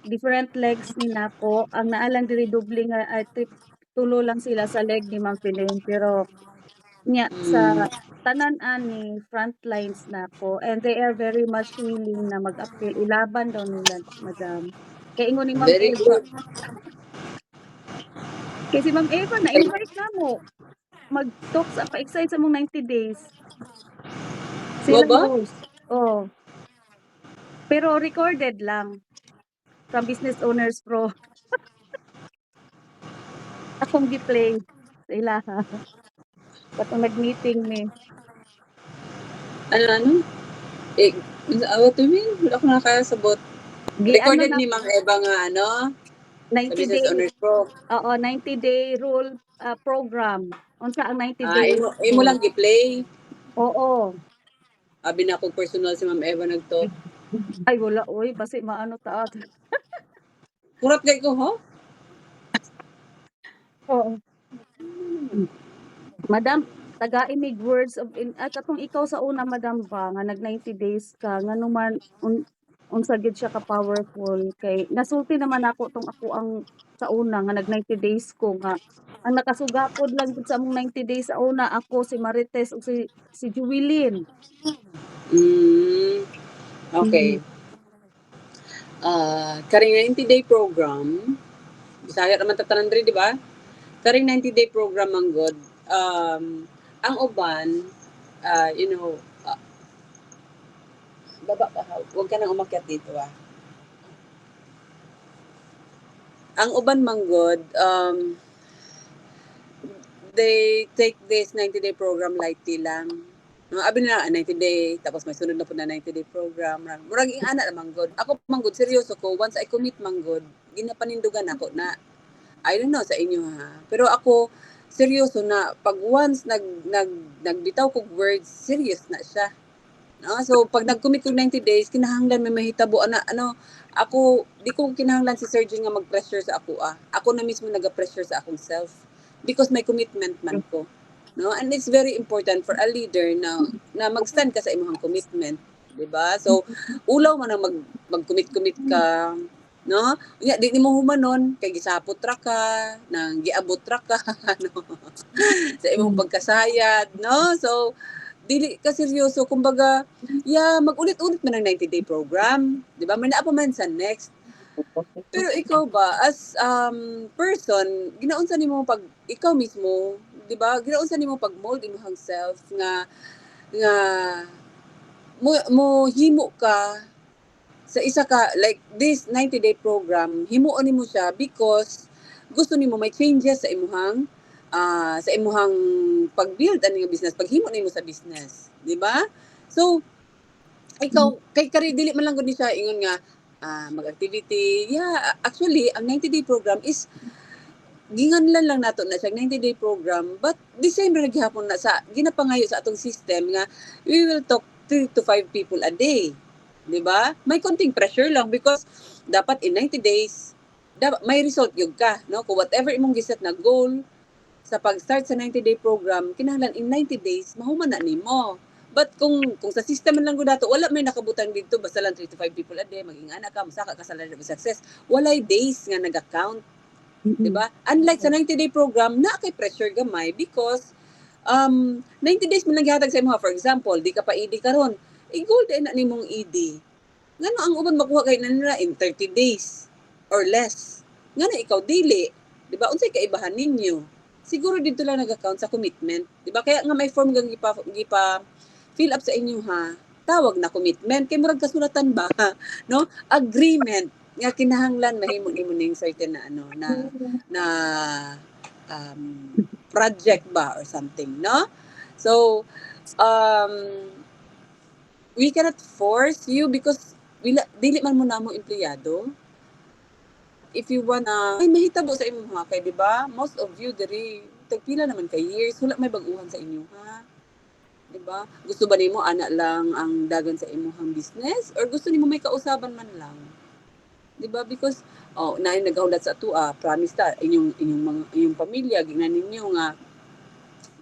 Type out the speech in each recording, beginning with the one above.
different legs ni nako ang naa lang diri doble nga tulo lang sila sa leg ni Ma'am Pilin pero nya sa tanan ani front lines nako and they are very much willing na mag-appeal ilaban daw nila madam. Kay ingon ni Ma'am Very Eva good. kay si Ma'am Eva na-invite namo mag-talk sa pa-excite sa mong 90 days. Mo Silang ba? host. Oh, pero recorded lang from Business Owners Pro. Akong gi-play sa ilaha. Katong nag-meeting ni. Ano? Eh, what do you mean? Wala ko nakakasabot. Ano Recorded na ni Ma'am Eva nga ano? Sa 90 Business day Owners Pro. 90-day rule program. Unsa ang 90-day Imo lang rule? gi-play. Oo. Abi na ako personal si Ma'am Eva nagto. Ay wala oy basi maano ta. Kurap kay ko, ho? Oo. Madam, taga-inig words of katong ikaw sa una madam ba nga nag 90 days ka nga naman unsa gid siya ka powerful kay nasulti naman ako tong ako ang sa una nga nag 90 days ko nga ang nakasugapod lang gid sa among 90 days sa una ako si Marites ug si Juwilin. Okay. Karing 90-day program, Bisaya naman tatanan rin, di ba? Karing 90-day program ang good. Ang uban, you know, baba ka, huwag ka nang umakyat dito, Ang uban man good, they take this 90-day program lightly lang. Abi na 90-day, tapos may sunod na po na 90-day program. Murag ing ana naman good. Ako man good, seryoso ko, once I commit man good, ginapanindugan ako na, I don't know sa inyo ha. Pero ako, seryoso na, pag once nagbitaw kog words, serious na siya. No? So, pag nag-commit kog 90 days, kinahanglan may mahitabo. Ako, di ko kinahanglan si Sergio nga mag-pressure sa ako. Ako na mismo nag-pressure sa akong self. Because may commitment man ko. No? And it's very important for a leader na mag-stand ka sa imong commitment. Diba? So, ulaw man na mag-commit ka, no? Di mo humanon kay gisapot ra ka, nang giabot ra ka, no? Sa imong pagkasayad, no? So, dili ka seryoso, kumbaga, mag-ulit-ulit man ang 90-day program, di ba? May naapa man sa next. Pero ikaw ba, as person, ginaunsa nimo pag ikaw mismo, di ba? Ginaunsa nimo pag mold imong self nga mo himo ka sa isa ka like this 90-day program, himuon nimo siya because gusto nimo may changes sa imuhang pag-build ani nga business, paghimo nimo sa business, di ba? So ikaw kay kari dili man lang gud ni siya ingon nga mag-activity. Yeah, actually ang 90-day program is ginganlan lang nato na siya 90-day program, but December naghapon na sa ginapangayo sa atong system nga we will talk 3 to 5 people a day. 'Di ba? May konting pressure lang because dapat in 90 days dapat may result gyud ka, no? Kung whatever imong giset na goal sa pag-start sa 90-day program, kinahanglan in 90 days mahuman na nimo. But kung sa system man lang gud dato, wala may nakabutang dito basta lang 3 to 5 people a day, maging anak ka, masaka ka sa ladder of success. Walay days nga nag-account. Diba? Unlike sa 90-day program, na kay pressure gamay because 90 days mo lang gihatag sa imo. For example, di ka pa ED karon, i-goal din na nimong ED. Ngano ang uban makuha kay nila in 30 days or less. Ngano ikaw dili, di ba? Unsay kaibahan ninyo? Siguro dito lang nag-account sa commitment, di ba? Kaya nga may form gang gipa fill up sa inyo ha. Tawag na commitment kay murag kasulatan ba, no? Agreement nga kinahanglan mahimo nimo ning certain na na project ba or something, no? So, we cannot force you because dili man mo namo empleyado. If you wanna, ay mahitabo sa imong ha, kay di ba? Most of you diri tagpila naman kay years, wala may baguhan sa inyo ha. Di ba? Gusto ba nimo ana lang ang dagan sa imong business or gusto nimo may kausaban man lang? Di ba? Because na nagaulat sa ato promise ta inyong pamilya gingnan ninyo nga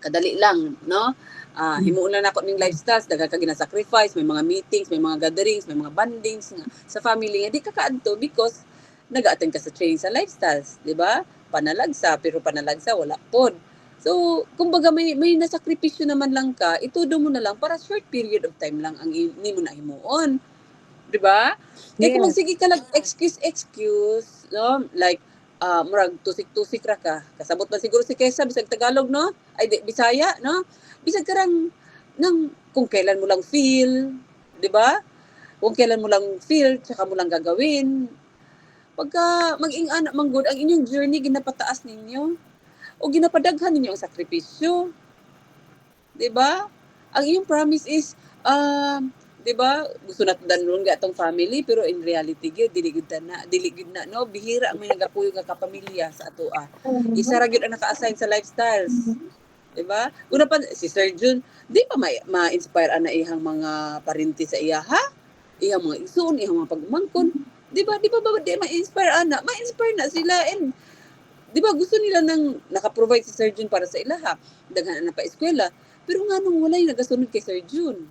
kadali lang, no? himuon lang nako ning lifestyles, daghan ka gina-sacrifice, may mga meetings, may mga gatherings, may mga bandings nga sa family nga di ka kaadto because nag-a-attend ka sa training sa lifestyles, di ba? Panalagsa, pero panalagsa wala pod. So, kumbaga may nasakripisyo naman lang ka, itudo mo na lang para short period of time lang ang ni mo na himuon. Di ba? Kaya kung Yes. magsige ka lang excuse, no? Like, murag tusik-tusik ra ka. Kasabot man siguro si Kesa, bisag Tagalog, no? Ay, Bisaya, no? Bisag ka ng kung kailan mo lang feel, di ba? Kung kailan mo lang feel, tsaka mo lang gagawin. Pagka mag-ing anak man good, ang inyong journey ginapataas ninyo o ginapadaghan ninyo ang sakripisyo. 'Di ba? Ang iyong promise is 'di ba? Gusto natin danlon nga atong family pero in reality gyud dili gyud na no bihira ang may nagapuyo nga kapamilya sa atoa. Isa ra gyud ang naka-assign sa lifestyles. 'Di ba? Una pa si Sir Jun, di pa ma-inspire ana ihang mga parente sa iya ha? Iyang mga igsoon, iyang mga pagumangkon. Di ba ba di ma-inspire ana? Ma-inspire na sila and di ba gusto nila nang naka-provide si Sir Jun para sa ilaha. Daghan na pa eskwela. Pero nga nung walay nagasunod kay Sir Jun.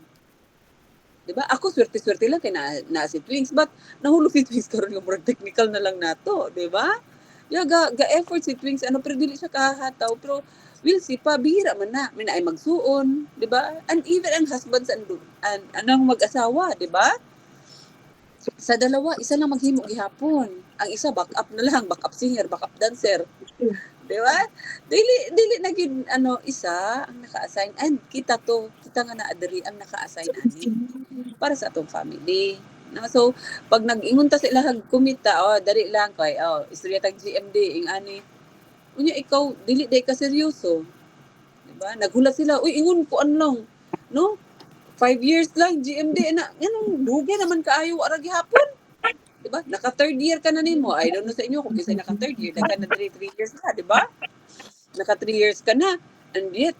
Di ba? Ako swerte-swerte lang kay na si Twins but nahulog si Twins karon nga murag technical na lang nato, di ba? Ga effort si Twins ano pero dili siya kahataw pero we'll see pa bihira man na may naay magsuon, di ba? And even ang husbands and anong mag-asawa, di ba? Sa dalawa, isa lang maghimo gihapon. Ang isa backup na lang, backup singer, backup dancer. Di ba? Dili na gyud isa ang naka-assign and kita nga naa diri ang naka-assign ani para sa atong family. No? So, pag nag-ingon ta sa ilahang kumita, dali lang kay istorya tag GMD ing ani. Unya ikaw dili day ka seryoso. Di ba? Naghulat sila, uy ingon ko anong, no? 5 years lang GMD na nganong dugay naman kaayo ara gihapon. Di ba? Naka third year ka na nimo. I don't know sa inyo kung kisay naka third year, naka na 3 years na, di ba? Naka 3 years ka na. And yet,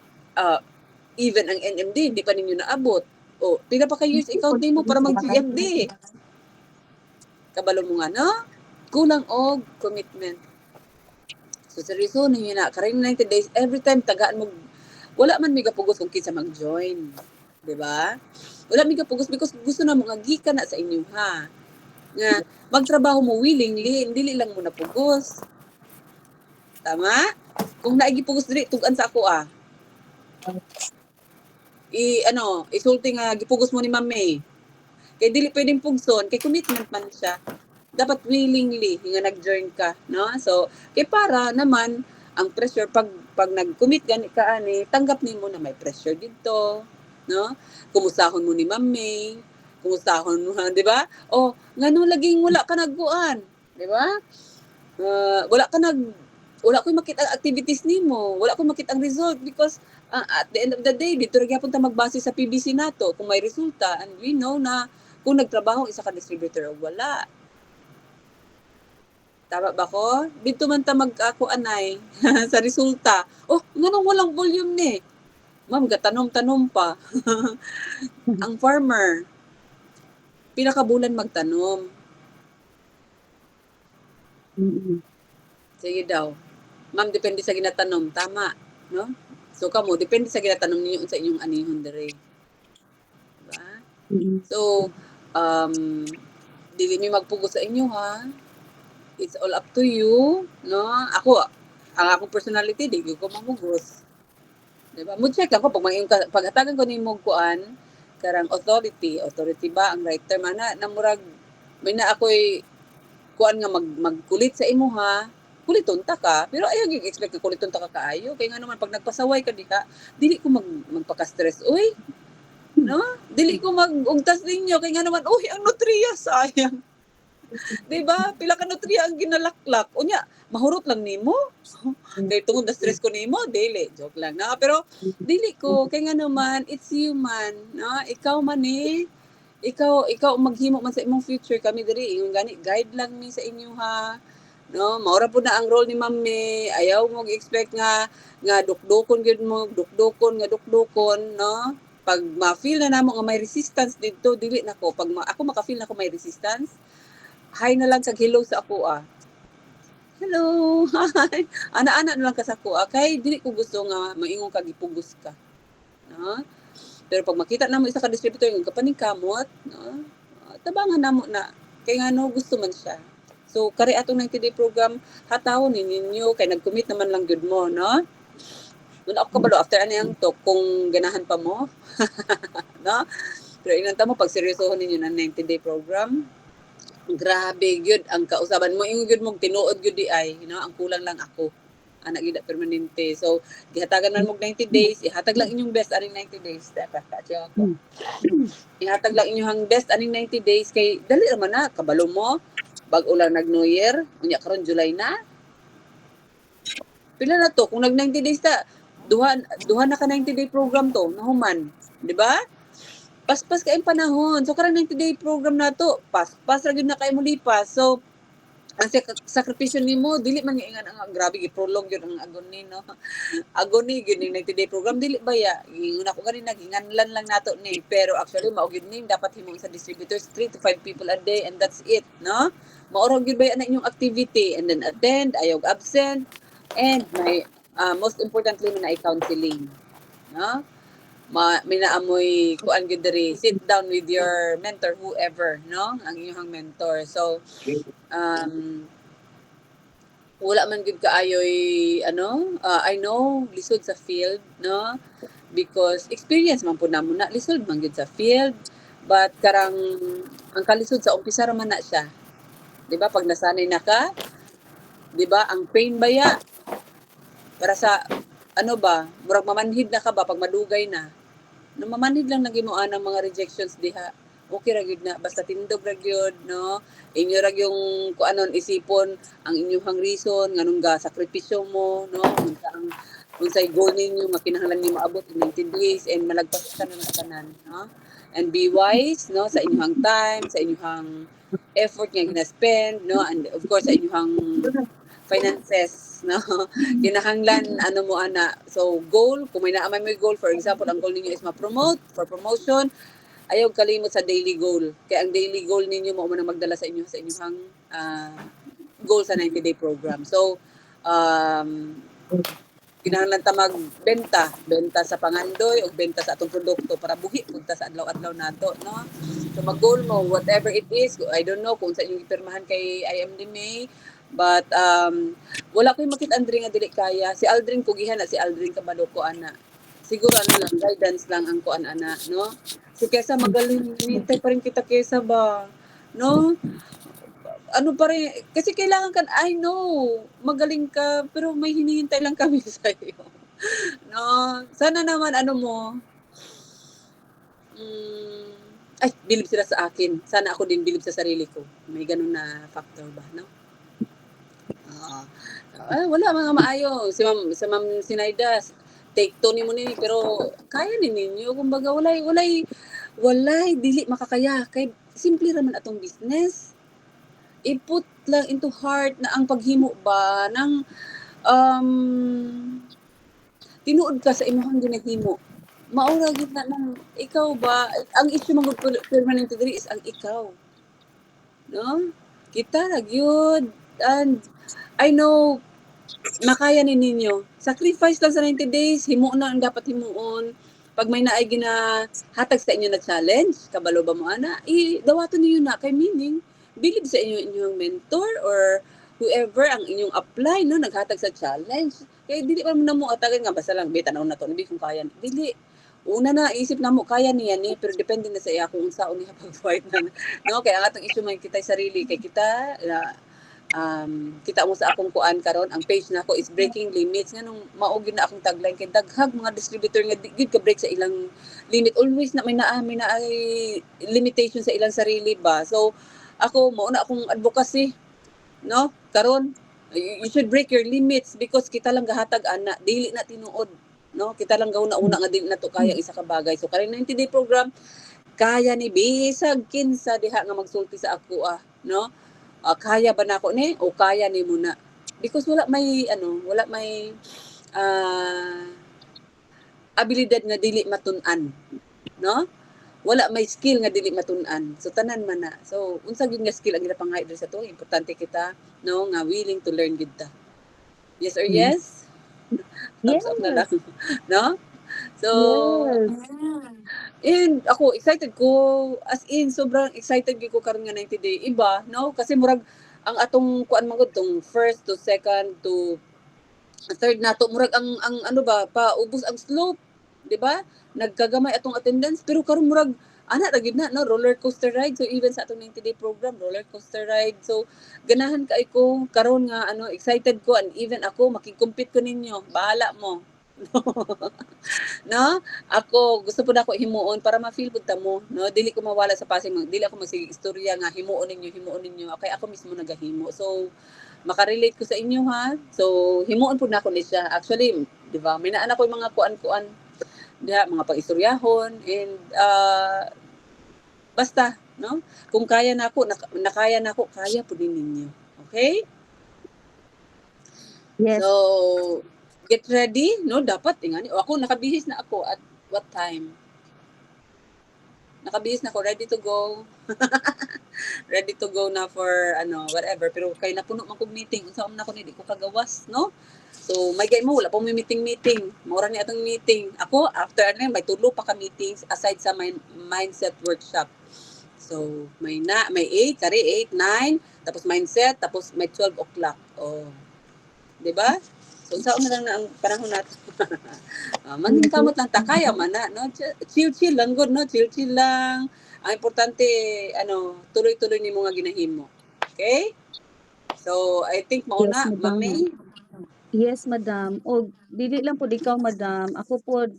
even ang NMD, di pa ninyo naabot. O, pila pa ka years ikaw nimo para mag-GMD. Kabalo mo nga, no? Kulang og commitment. So, seryoso ninyo na, karing 90 days, every time tagaan mo, wala man may gapugos kung kinsa mag-join. Di ba? Wala may gapugos because gusto na mo nga gikan na sa inyo, ha? Nga, magtrabaho mo willingly, dili lang mo napugos. Tama? Kung naigipugos diri, tugan sa ako, isulti nga gipugos mo ni Ma'am May. Kay dili pwedeng pugson, kay commitment man siya. Dapat willingly nga nag-join ka, no? So, kay para naman ang pressure pag nag-commit gani ka ani, tanggap nimo na may pressure dito, no? Kumusahon mo ni Ma'am May, kumusahon mo, di ba? O, ngano laging wala ka nagkuan, di ba? Wala ko makita ang activities nimo, wala ko makita ang result because at the end of the day dito ra gyapon ta magbase sa PBC nato kung may resulta and we know na kung nagtrabaho isa ka distributor o wala. Tama ba ko? Dito man ta mag-ako anay sa resulta. Oh, nganong walang volume ni? Ma'am, gatanom-tanom pa. Ang farmer, pinakabulan magtanom. Sige daw. Ma'am, depende sa ginatanom. Tama. No? So, kamo, depende sa ginatanom ninyo sa inyong anihon dere. Diba? So, dili mi magpugos sa inyo, ha? It's all up to you. No? Ako, ang akong personality, di ko mamugos. Diba? Mo check ako paghatagan ko ni mo kuan karang authority ba ang right term ana namurag may na ako'y kuan nga magkulit sa imo ha kuliton ta ka pero ayaw gyud expect ka kuliton ta ka kaayo kay nga naman pag nagpasaway ka diha dili ko magpaka-stress uy no dili ko magugtas ninyo kay nga naman uy ang nutriya sayang. Diba? Pila ka nutriya ang ginalaklak. Unya, mahurot lang nimo. Kay tungod na stress ko nimo, dili. Joke lang na. Pero dili ko kay nga naman it's human, no? Ikaw man ikaw maghimo man sa imong future kami diri ingon gani guide lang mi sa inyo ha. No, maura po na ang role ni Mami. Ayaw mo expect nga dukdukon gyud mo, dukdukon, no? Pag ma-feel na namo nga may resistance dito, dili nako. Pag ako maka-feel na ko may resistance, hi na lang kag hello sa ako Hello. Hi. Ana-ana na lang ka sa ako kay dili ko gusto nga maingon kag ipugos ka. no? Pero pag makita namo isa ka distributor nga kapaning kamot, no? Tabangan namo na kay ngano gusto man siya. So kari atong 90-day program hatawon ninyo kay nag-commit naman lang gyud mo, no? Wala ako kabalo after ano yang to kung ganahan pa mo, no? Pero inanta mo pag seryosohon ninyo ng 90-day program, grabe gyud ang kausaban mo ingon gyud mo tinuod gyud di ay, you know, ang kulang lang ako. Anak gyud permanente. So gihatagan man mo 90 days, ihatag lang inyong best aning 90 days. Dapat ako. Ihatag lang inyong best aning 90 days kay dali ra man na kabalo mo bag-o lang nag New Year, unya karon July na. Pila na to kung nag 90 days ta, duha na ka 90-day program to, nahuman, di ba? Paspas kay panahon. So karang 90-day program na to, pas ra gyud na kay mo lipas. So ang sakripisyo nimo dili man ingan ang grabe gi-prolong gyud ang agony, no? Agony gyud ning 90-day program dili ba ya? Ingon ako kanina ginganlan lang nato ni, pero actually mao gyud ning dapat himo sa distributors 3 to 5 people a day and that's it, no? Maoro gyud ba na inyong activity and then attend, ayog absent, and may most importantly na counseling, no? Minaamoy kuan gyud diri, sit down with your mentor whoever, no? Ang inyong mentor. So wala man gud kaayoy ano, I know lisod sa field, no? Because experience man pud namo na lisod man gud sa field, but karang ang kalisod sa umpisa ra man na siya. 'Di ba pag nasanay na ka, 'di ba ang pain baya para sa ano ba, murag mamanhid na ka ba pag madugay na. No mamanhid lang nagimuan ang mga rejections diha. Okay ra gyud na basta tindog ra gyud, no? Inyo ra yung kuanon isipon ang inyong reason nganong ga sakripisyo mo, no? Unsay goal ninyo nga kinahanglan nimo maabot in 90 days and malagpas ka na tanan, no? And be wise, no, sa inyong time, sa inyong effort nga gina-spend, no? And of course sa inyong finances, no? Kinahanglan ano mo ana. So goal, kung may naamay mo goal, for example, ang goal ninyo is ma-promote, for promotion, ayaw kalimot sa daily goal. Kaya ang daily goal ninyo mo man magdala sa inyong goal sa 90-day program. So kinahanglan ta magbenta, benta sa pangandoy o benta sa atong produkto para buhi pud ta sa adlaw-adlaw nato, no? So mag-goal mo whatever it is, I don't know kung sa inyong ipirmahan kay IMDMA, but wala ko'y makita Andri nga dili kaya. Si Aldrin kugihan na si Aldrin kabalo ko ana. Siguro ano lang guidance lang ang kuan ana, no? So kesa magaling nitay pa rin kita kesa ba, no? Ano pa rin, kasi kailangan kan, I know, magaling ka, pero may hinihintay lang kami sa iyo. No, sana naman ano mo, ay, bilib sila sa akin. Sana ako din bilib sa sarili ko. May ganun na factor ba, no? Wala mga maayo. Si Ma'am Sinayda, take two ni mo ni, pero kaya ni ninyo. Kumbaga, walay, dili makakaya. Kay simple raman atong business. I-put lang into heart na ang paghimo ba ng tinuod ka sa imong ginahimo. Maura gid na nang ikaw ba ang issue man permanent diri is ang ikaw. No? Kita ra gyud and I know makaya ni ninyo. Sacrifice lang sa 90 days, himo na ang dapat himuon. Pag may naay ginahatag sa inyo na challenge, kabalo ba mo ana? Dawaton niyo na kay meaning bilib sa inyong mentor or whoever ang inyong apply, no, naghatag sa challenge. Kaya dili pa na mo atagan nga basta lang beta na to, hindi kung kaya. Dili. Una na isip na mo kaya niya ni pero depende na sa iya kung unsaon niya pag-fight na. No, kaya ang atong issue man kita sarili kay kita kita mo sa akong kuan karon ang page nako is breaking limits nganong mao gyud na akong tagline kay daghag mga distributor nga gid ka break sa ilang limit always na may limitation sa ilang sarili ba. So ako mo na akong advocacy, no? Karon you should break your limits because kita lang gahatag ana, dili na tinuod, no? Kita lang gawon na una nga dili na to kaya isa ka bagay. So karon 90-day program kaya ni bisag kinsa diha nga magsulti sa ako no? Kaya ba nako ni o kaya ni mo na? Because wala may abilidad nga dili matun-an, no? Wala may skill nga dili matun-an. So tanan man na. So unsa gyud nga skill ang ginapangay diri sa to? Importante kita no nga willing to learn gid ta. Yes or yes? Thumbs up na lang. No? So, Yes. and ako excited ko, as in sobrang excited gyud ko karon nga 90 day. Iba, no? Kasi murag ang atong kuan man gud tong first to second to third nato murag ang ano ba paubos ang slope, di ba? Nagkagamay atong attendance pero karon murag ana ra gyud na no roller coaster ride. So even sa atong 90 day program roller coaster ride. So ganahan kay ko karon nga ano excited ko and even ako makikompete ko ninyo. Bahala mo. No? Ako gusto pud ako himuon para ma-feel pud ta mo, no? Dili ko mawala sa Pasig, dili ako magsige istorya nga himuon ninyo. Okay, ako mismo nagahimo. So makarelate ko sa inyo ha. So himuon pud nako ni siya. Actually, di ba? May naa na ko mga kuan-kuan diha, mga pang-istoryahon and basta, no? Kung kaya nako, nakaya nako, kaya pud ninyo. Okay? Yes. So get ready, no? Dapat ingani. O ako nakabihis na ako at what time? Nakabihis na ako, ready to go. Ready to go na for ano, whatever. Pero kay napuno man kog meeting, unsa man ako ni di ko kagawas, no? So may gay mo wala pa may meeting. Mura ni atong meeting. Ako after ano may tulo pa ka meetings aside sa my mindset workshop. So may 8, kari 8, 9, tapos mindset, tapos may 12 o'clock. Oh, 'di ba? So unsa na lang na ang panahon nato. Maningkamot lang ta kaya man na, no? Chill lang good, no? Chill lang. Ang importante ano, tuloy-tuloy nimo nga ginahimo. Okay? So I think mao Yes, na, Ma'am madam. May. Yes, madam. O dili lang pud ikaw, madam. Ako pod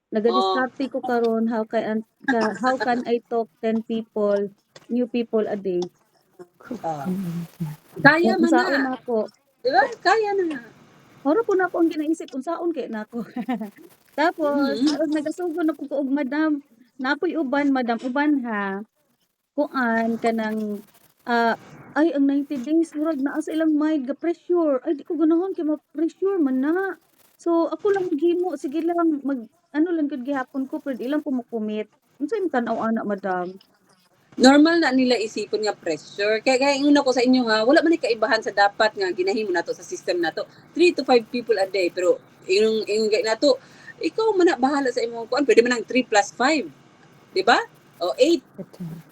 Oh, nagadiskarte ko karon how can I talk 10 people, new people a day. ah. Kaya Kung man na. unsaon nako. Di ba? Kaya na nga. Moro po na po ang ginaisip unsaon kay nako. Tapos Mhm. nagasugod na pud ko og madam. Napoy uban, madam, uban ha. Kuan kanang ay ang 90 days murag naa sa ilang mind ga pressure. Ay di ko ganahan kay ma-pressure man na. So ako lang maghimo, sige lang ano lang gud gihapon ko pero ilang ko mo commit. Unsay imong tan-aw ana, madam? Normal na nila isipon nga pressure. Kaya una ko sa inyo ha, wala man ni kaibahan sa dapat nga ginahimo nato sa system nato. 3 to 5 people a day. Pero yung nato, ikaw man na bahala sa imong kuan. Pwede man ang 3 plus 5. Di ba? O 8.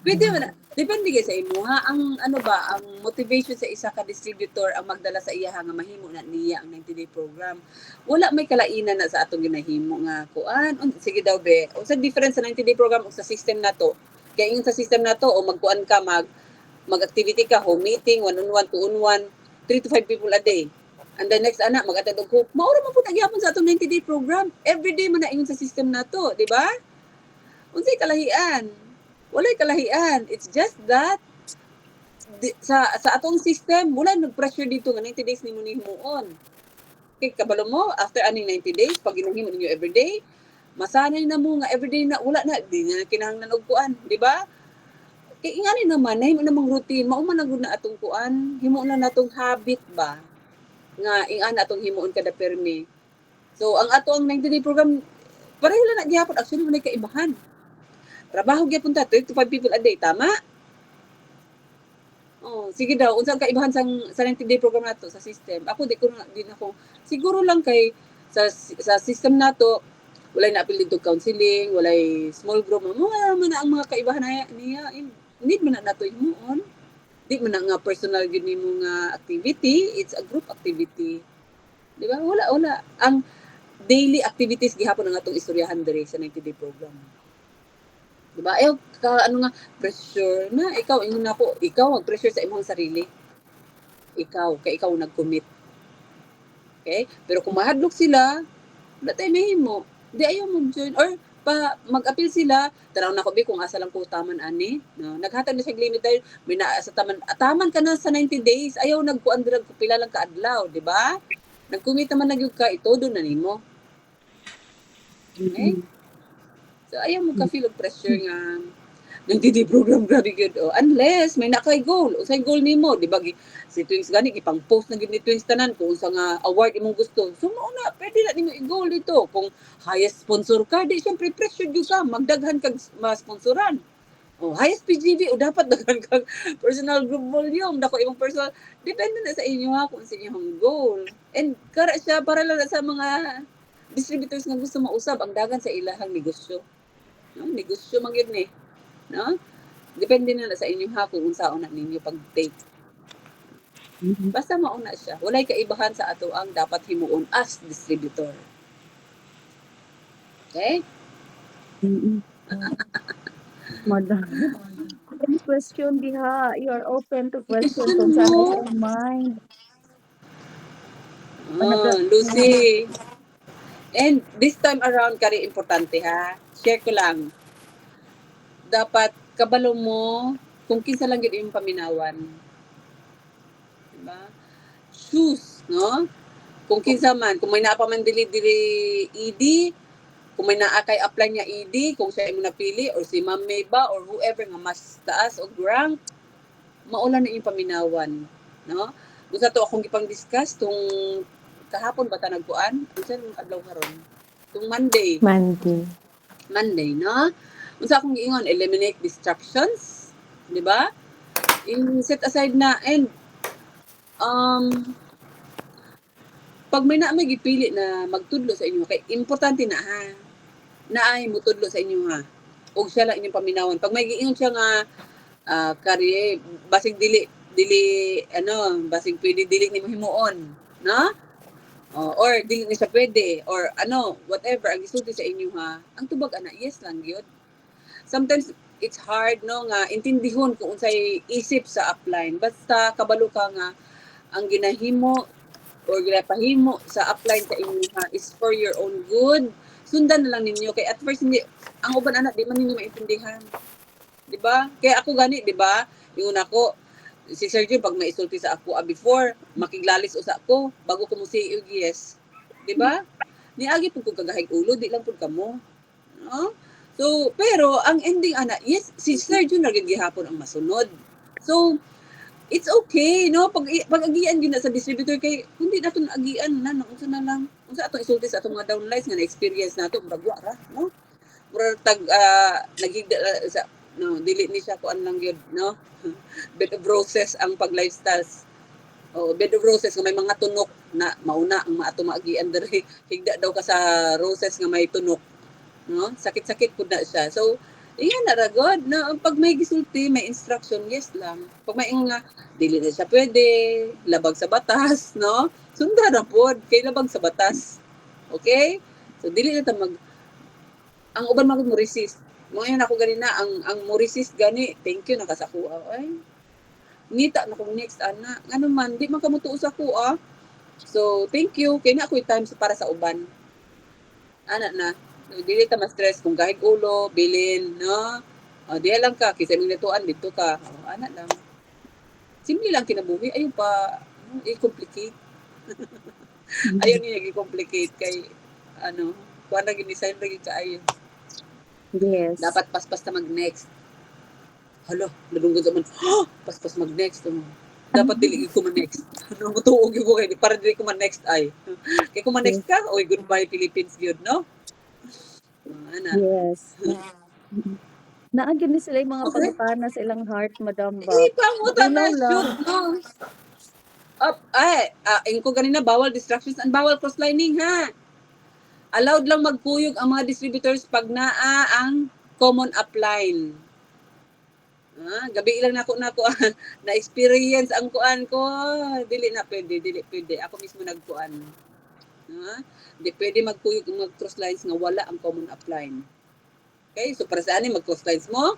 Pwede man na. Depende kay sa imo ha. Ang ano ba, ang motivation sa isa ka distributor ang magdala sa iya nga mahimo na niya ang 90-day program. Wala may kalainan na sa atong ginahimo nga kuan. Sige daw be. Unsa difference sa 90-day program ug sa system nato? Kaya yung sa system nato o magkuan ka mag-activity ka, home meeting, one-on-one, two-on-one, 3 to 5 people a day. And the next ana mag-attend og hope. Maura man pud nagyapon sa atong 90-day program. Every day man na ingon sa system nato, di ba? Unsay kalahian? Walay kalahian. It's just that sa atong system, wala nag-pressure dito nga 90 days nimo himuon. Kay kabalo mo, after aning 90 days, pag ginahimo ninyo everyday, masanay na mo nga everyday na wala na, di na kinahanglan og kuan, di ba? Kay ingani naman, nahimo namang routine, mao man na atong kuan, himo na natong habit ba nga ingana atong himuon kada permi. So ang ato ang 90 day program pareho lang na gihapon actually wala kaibahan. Trabaho gyapon ta 3 to 5 people a day, tama? Oh, sige daw, unsang kaibahan sa 90 day program nato sa system? Ako di ko din ako siguro lang kay sa system nato walay na apil dito counseling, walay small group, wala man na ang mga kaibahan niya. Need man na nato himuon. Di man na nga personal gyud nimo nga activity, it's a group activity. Di ba? Wala. Ang daily activities gihapon ang atong istoryahan diri sa 90 day program. Di ba? Ayaw ka ano nga pressure na ikaw ingon nako, ikaw ang pressure sa imong sarili. Ikaw nag-commit. Okay? Pero kung mahadlok sila, wala tayo mahimo. Di ayaw mag-join or mag-appeal sila, tanaw na ko bi kung asa lang ko taman ani, no. Naghatag na siya limit dahil may naa sa taman ka na sa 90 days, ayaw nagkuan dira ko pila lang ka adlaw, di ba? Nag-commit naman na gyud ka, itodo na nimo. Okay? So ayaw mo ka feel og pressure nga nagdi program grabe gyud unless may nakay goal unsay goal nimo di ba si Twins gani ipang post na gyud ni Twins tanan kung unsa nga award imong gusto so mao na pwede na nimo i-goal dito kung highest sponsor ka di syempre pressure gyud ka magdaghan kag ma-sponsoran highest PGV o dapat daghan kag personal group volume dako imong personal depende na sa inyo ha kung sa inyong goal and kara siya para lang sa mga distributors nga gusto mausab ang dagan sa ilahang negosyo. No? Negosyo man yun eh. No? Depende na sa inyo ha kung unsaon na ninyo pag-take. Basta mauna siya. Walay kaibahan sa ato ang dapat himuon as distributor. Okay? Madam. Any question diha? You are open to question kung saan ay sa mind. Lucy. And this time around, kari importante ha. Share ko lang. Dapat kabalo mo kung kinsa lang yun yung paminawan. Diba? Choose, no? Kung kinsa man, kung may naa pa man dili ED, kung may naa kay apply niya ED, kung siya imo napili, or si Ma'am May ba, or whoever nga mas taas o rank, maulan na yung paminawan. No? Gusto to akong gipang-discuss tung kahapon ba ta nagkuan? Unsa yung adlaw karon? Tung Monday. Monday, no? Unsa akong giingon, eliminate distractions, di ba? Set aside na, and pag may na may gipili na magtudlo sa inyo, kay importante na ha, naay mo tudlo sa inyo ha, og siya lang inyong paminawan. Pag may giingon siya nga, kari, basig dili, basig pwede dili ni mo himuon, no? Or dili ni siya pwede, or whatever, ang isulti sa inyo ha, ang tubag ana, yes lang yun. Sometimes, it's hard, no, nga, intindihon kung unsay isip sa upline. Basta, kabalo ka nga, ang ginahimo, or ginapahimo sa upline sa inyo ha, is for your own good. Sundan na lang ninyo. Kay at first, hindi, ang uban anak, di man ninyo maintindihan. Di ba? Kaya ako gani, di ba? Yung ako, si Sergio, pag may isulti sa ako before, makiglalis usa ko, bago ko mo say yes. Di ba? Niagi po kong kagahig ulo, di lang po kamo. No? So, pero, ang ending, yes, si Sergio nagigihapon ang masunod. So, it's okay, no? Pag-agian yun na sa distributor, kay, hindi na ito agian na, no? Unsa na lang. Unsa atong isulti sa atong mga downlines nga na-experience na ito, muragwa ra, no? Murag nagigda sa, no, dili ni siya kuan lang yun, no? Bed of roses ang pag-lifestyles. Bed of roses nga may mga tunok na mauna ang ato maagian diri. Higda daw ka sa roses nga may tunok. No? Sakit-sakit po na siya. So, iyan na ragod. No? Pag may gisulti, may instruction, yes lang. Pag may nga, dili na siya pwede, labag sa batas, no? Sunda na po, kay labag sa batas. Okay? So, dili na ta ang uban magod mo resist. Ngayon ako ganina, ang mo resist gani, thank you, nakasakuha. Ay, ngita na kong next, ana. Nga naman, di man kamutuos ako, So, thank you. Kaya na ako yung time para sa uban. Ana na. Dili ta ma-stress kung kahit ulo, bilin, no? Diya lang ka, kisa mong natuan, dito ka. Ana lang. Simple lang kinabuhi. Ayaw pa, i-complicate. Ayaw niya i-complicate kay, kuha na ginisign lagi ka ayaw. Yes. Dapat paspas na mag-next. Hala, nadunggod naman, paspas mag-next. Dapat dili ko man-next. Mutuog yung ko kayo, para dili ko man-next ay. Kaya kung man-next ka, goodbye Philippines yun, no? Yes. Naagyan ni sila yung mga pagpana sa ilang heart, Madam Ba. Pangutan na, shoot, no? Yung ko ganina, bawal distractions and bawal crosslining, ha? Allowed lang magkuyog ang mga distributors pag naa ang common upline. Gabi lang nako na experience ang kuan ko, dili pwede. Ako mismo nagkuan. Di pwede magkuyog mag cross lines nga wala ang common upline. Okay, so para sa ani mag cross lines mo,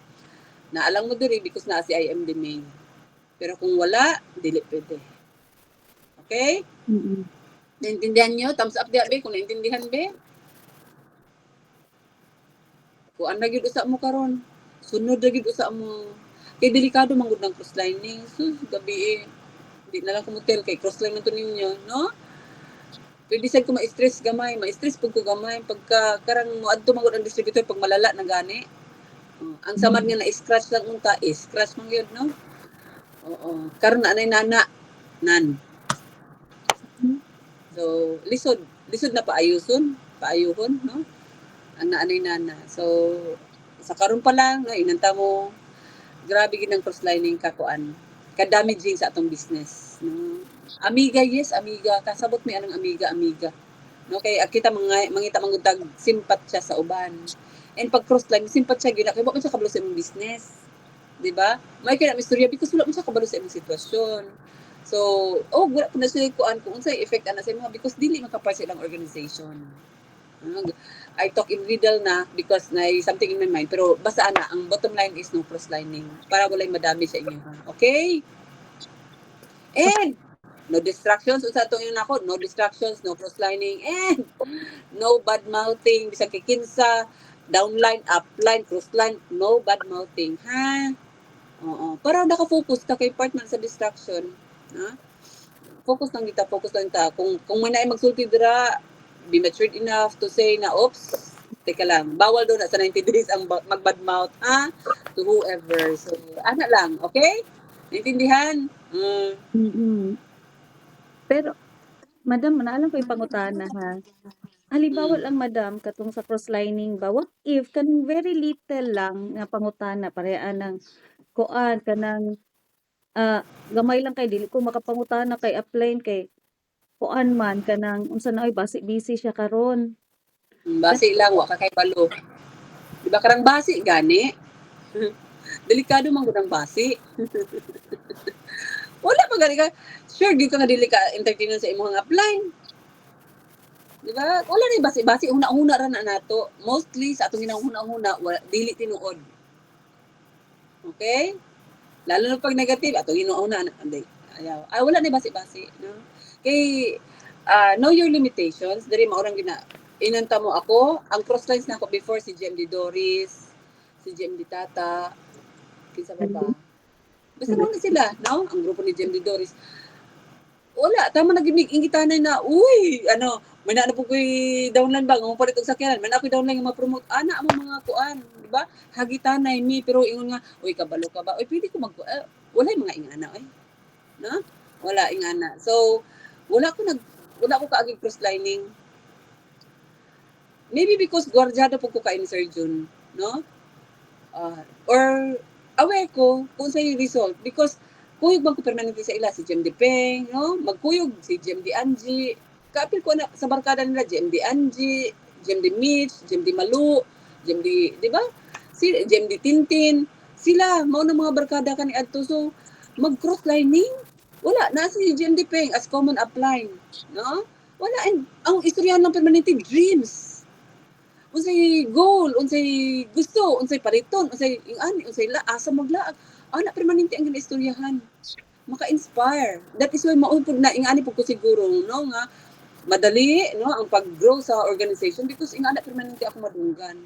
naalang mo diri because na si IMD main. Pero kung wala, dili pwede. Okay? Naintindihan niyo? Thumbs up diha be kung naintindihan be. Kung ana gyud usa mo karon, sunod ra gyud usa mo. Kay delikado man gud ng cross lining. So gabi di na lang ko motel kay cross line man to ninyo, no? Pwede sad ko ma-stress gamay, ma-stress pug ko gamay pagka karang moadto magud ang distributor pag malala na gani. Ang samad nga na-scratch lang unta, scratch man gyud, no? Karon na anay nana nan. So lisod na paayuhon, no? Ang naanay nana. So sa karon pa lang, no, inanta mo grabe gid ang cross-lining kakuan. Ka-damaging sa atong business, no? Amiga, yes, amiga. Kasabot may anong amiga. No, kay kita mangita manguntag simpat siya sa uban. And pag cross line, simpat siya gyud kay wa man siya kabalo sa imong business. Di ba? May kaya istorya because wala man siya kabalo sa imong sitwasyon. So, wala po na siya kuan kung unsay effect ana sa imong because dili makapar sa ilang organization. I talk in riddle na because na something in my mind. Pero basta ana, ang bottom line is no cross-lining para walay madami sa inyo. Okay? And no distractions unsa atong yun ako, no distractions, no cross-lining, and no bad mouthing bisag kay kinsa, downline, upline, crossline, no bad mouthing, ha? Oo, para naka-focus ka kay part man sa distraction, ha? Focus lang kita, focus lang ta. Kung may naay magsulti dira, be matured enough to say na, oops, teka lang, bawal doon na sa 90 days ang mag-bad mouth, ha? To whoever. So, ana lang, okay? Naintindihan? Mm. Pero madam, naalam ko yung pangutana ha. Halimbawa Mm. lang madam, katong sa cross-lining ba, what if kanang very little lang nga pangutana parehas ng kuan kanang gamay lang kay dili ko makapangutana kay upline kay kuan man kanang unsa na oy basi busy siya karon. Basi lang, wa ka kay balo. Di ba karang basi gani? Delikado man gud ang basi. Wala pa gani ka. Sure, di ka nga dili ka entertainer sa imong upline. Di ba? Wala ni basi-basi una-una ra na nato. Mostly sa atong ginahuna-huna, wala dili tinuod. Okay? Lalo na pag negative, atong ginahuna na anday. Ayaw. Ay wala ni basi-basi, no? Kay know your limitations. Diri maurang gina inanta mo ako. Ang crosslines na ako before si GMD Doris, si GMD Tata, kinsa pa ba? Basta mo na sila, no? Ang grupo ni GMD Doris. Wala, tama na inggitanay na, uy, ano, may na po ko'y downline ba, ng palit og sakyanan, may na ko'y downline nga ma-promote, ana mo mga kuan, di ba? Hagitanay mi, pero ingon nga, uy, kabalo ka ba? Uy, pwede ko wala yung mga ingana, eh. No? Wala ingana. So, wala ko kaagig cross-lining. Maybe because gwardyado po ko ka in surgeon, no? Or aware ko kung sa result because kuyog man ko permanente sa ila si GMD Peng, no? Magkuyog si GMD Angie. Kaapil ko na sa barkada nila GMD Angie, GMD Mitch, GMD Malu, GMD, di ba? Si GMD Tintin, sila mao na mga barkada kani adto so mag-cross lining. Wala na si GMD Peng as common upline, no? Wala and ang istoryahan ng permanente dreams. Unsay goal, unsay gusto, unsay pariton, unsay ingani, unsay asa maglaag. Ana permanente ang ginaistoryahan. Maka-inspire. That is why maupod na ingani po ko siguro no nga madali no ang pag-grow sa organization because ingani permanente ako madunggan.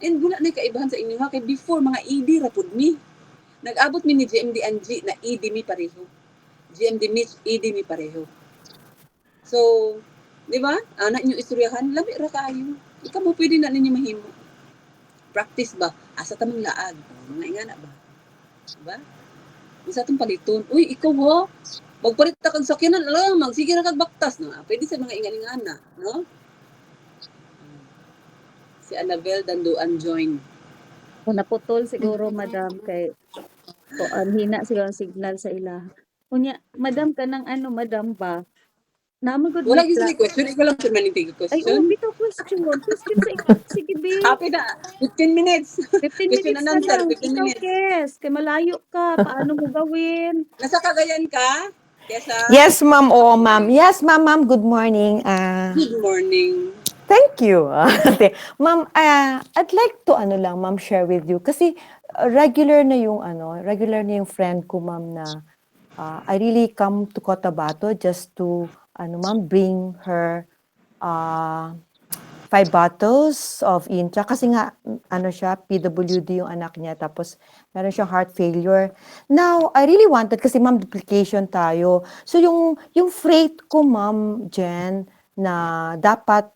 And wala na kaibahan sa inyo ha kay before mga ED ra pud mi. Nag-abot mi ni GMD Angie na ED mi pareho. GMD Mitch ED mi pareho. So, di ba? Ana inyo istoryahan labi ra kaayo. Ikaw mo pwede na ninyo mahimo. Practice ba? Asa ta mang laag. Mga ingana ba? Diba? Isa itong paliton. Uy, ikaw ho? Magpalit ta kag sakyanan lang, magsige ra kag baktas no. Pwede sa mga ingana, no? Si Annabel Danduan join. O naputol siguro madam kay kuan hina siguro ang signal sa ila. Unya, madam kanang ano madam ba? Naman gud Wala may gyud sila question, ikaw lang sa maninding Ay, oh, question. bitaw question. Question sa ikaw. Sige, be. Happy na. 15 minutes. 15 Question minutes and na answer, lang. 15 Ikaw, minutes. Kes. Kay malayo ka. Paano mo gawin? Nasa Cagayan ka? Kesa? Yes, ma'am. Oo, ma'am. Yes, ma'am. Good morning. Good morning. Thank you. Ma'am, I'd like to ma'am, share with you kasi regular na yung friend ko, ma'am, na I really come to Cotabato just to ma'am, bring her 5 bottles of Intra kasi nga siya PWD yung anak niya tapos meron siyang heart failure. Now, I really wanted kasi ma'am duplication tayo. So yung freight ko ma'am Jen na dapat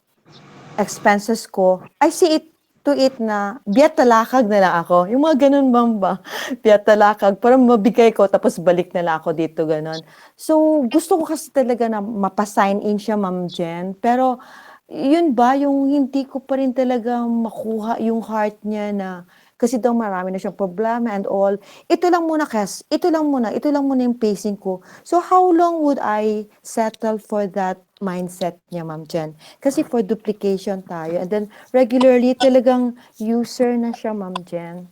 expenses ko, I see it to it na biyat talakag na lang ako. Yung mga ganun ma'am ba? Biyat talakag para mabigay ko tapos balik na lang ako dito ganun. So gusto ko kasi talaga na mapasign in siya ma'am Jen pero yun ba, yung hindi ko pa rin talaga makuha yung heart niya na kasi daw marami na siyang problema and all. Ito lang muna, Kes. Ito lang muna yung pacing ko. So, how long would I settle for that mindset niya, Ma'am Jen? Kasi for duplication tayo. And then, regularly, talagang user na siya, Ma'am Jen.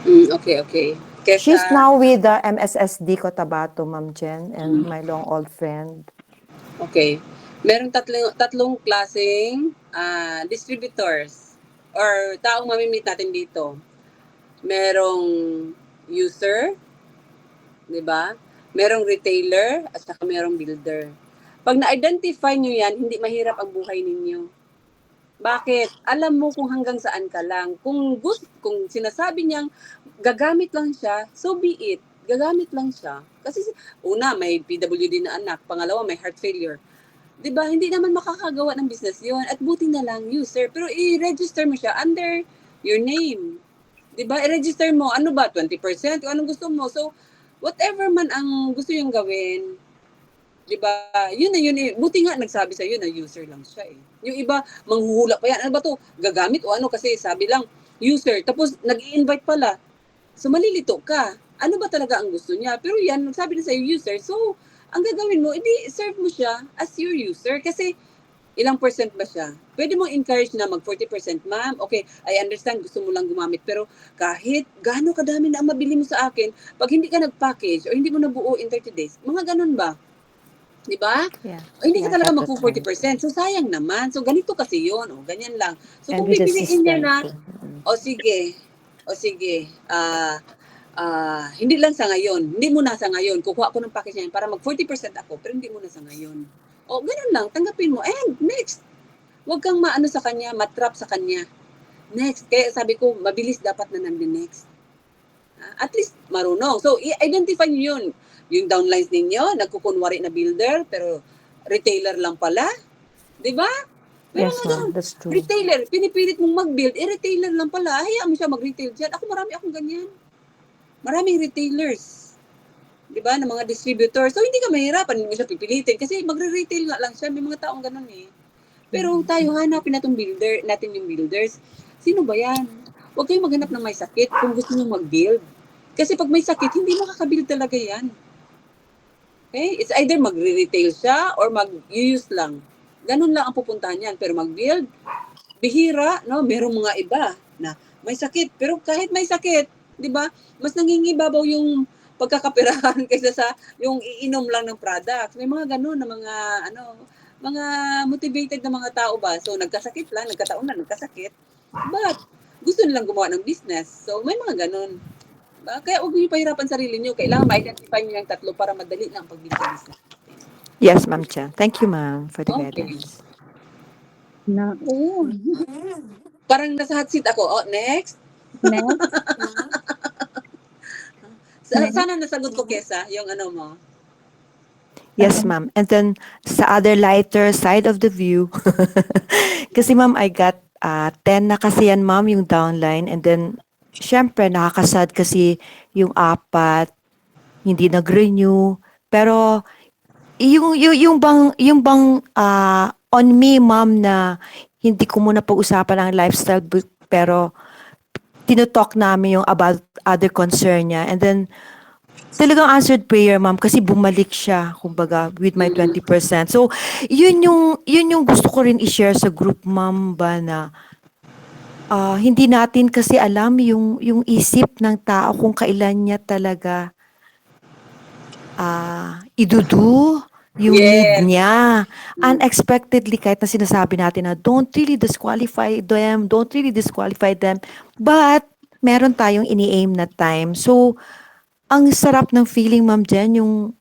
Okay. She's Kesa, now with the MSSD Cotabato, Ma'am Jen, and my long old friend. okay. Merong tatlong klaseng distributors or taong mamimit natin dito. Merong user, di ba? Merong retailer, at saka merong builder. Pag na-identify nyo yan, hindi mahirap ang buhay ninyo. Bakit? Alam mo kung hanggang saan ka lang. Kung sinasabi niyang gagamit lang siya, so be it. Gagamit lang siya. Kasi una, may PWD na anak. Pangalawa, may heart failure. 'Di ba? Hindi naman makakagawa ng business 'yon. At buti na lang user, pero i-register mo siya under your name. 'Di ba? I-register mo ano ba 20% o anong gusto mo. So whatever man ang gusto yung gawin, 'di ba? Yun na yun eh. Buti nga nagsabi sa na user lang siya eh. Yung iba manghuhula pa yan. Ano ba 'to? Gagamit o ano kasi sabi lang user. Tapos nag-i-invite pala. So malilito ka. Ano ba talaga ang gusto niya? Pero yan, nagsabi na sa'yo user. So ang gagawin mo, edi serve mo siya as your user. Kasi ilang percent ba siya? Pwede mo encourage na mag 40%, ma'am. Okay, I understand, gusto mo lang gumamit. Pero kahit gaano kadami na ang mabili mo sa akin, pag hindi ka nag-package o hindi mo nabuo in 30 days, mga ganun ba? Di ba? Yeah. O hindi ka talaga that's mag 40%. So sayang naman. So ganito kasi yun. O ganyan lang. So And kung with the pipiliin niya system na, too. o sige, hindi lang sa ngayon. Hindi muna sa ngayon. Kukuha ko ng package niya para mag 40% ako, pero hindi muna sa ngayon. O, ganun lang. Tanggapin mo. And next. Huwag kang maano sa kanya, matrap sa kanya. Next. Kaya sabi ko, mabilis dapat na nandun next. At least marunong. So, i-identify niyo yun. Yung downlines ninyo, nagkukunwari na builder, pero retailer lang pala. Di ba? Meron Yes, mga ma'am. ganun. That's true. Retailer, pinipilit mong mag-build, retailer lang pala. Hayaan mo siya mag-retail dyan. Marami akong ganyan. Maraming retailers. Di ba? Na mga distributors. So, hindi ka mahirapan. Hindi mo siya pipilitin. Kasi magre-retail nga lang siya. May mga taong ganun eh. Pero tayo, hanapin natin yung builders. Sino ba yan? Huwag kayong maghanap ng may sakit kung gusto nyo mag-build. Kasi pag may sakit, hindi makakabuild talaga yan. Okay? It's either magre-retail siya or mag-use lang. Ganun lang ang pupuntahan yan. Pero mag-build, bihira, no? Merong mga iba na may sakit. Pero kahit may sakit, di ba? Mas nangingibabaw yung pagkakapirahan kaysa sa yung iinom lang ng product. May mga ganun na mga motivated na mga tao ba? So, nagkasakit lang, nagkataon na, nagkasakit. But, gusto nilang gumawa ng business. So, may mga ganun. Diba? Kaya huwag niyo pahirapan sarili niyo. Kailangan ma-identify niyo yung tatlo para madali lang ang pag-business. Yes, Ma'am Chen. Thank you, ma'am, for the Okay. guidance. Oo. Parang nasa hot seat ako. Oh, next. Next. Sana nasagot ko, Kesa, yung ano mo. Yes, ma'am. And then, sa other lighter side of the view, kasi ma'am, I got 10 na kasi yan, ma'am, yung downline. And then, syempre, nakakasad kasi yung 4, hindi nag-renew. Pero, yung bang on me, ma'am, na hindi ko muna pag-usapan ang lifestyle, pero tinotalk namin yung about other concern niya. And then, talagang answered prayer, ma'am, kasi bumalik siya, kumbaga, with my 20%. So, yun yung gusto ko rin i-share sa group, ma'am, ba na hindi natin kasi alam yung isip ng tao kung kailan niya talaga idudu yung need niya. Unexpectedly, kahit na sinasabi natin na don't really disqualify them, but meron tayong ini-aim na time. So, ang sarap ng feeling, Ma'am Jen, yung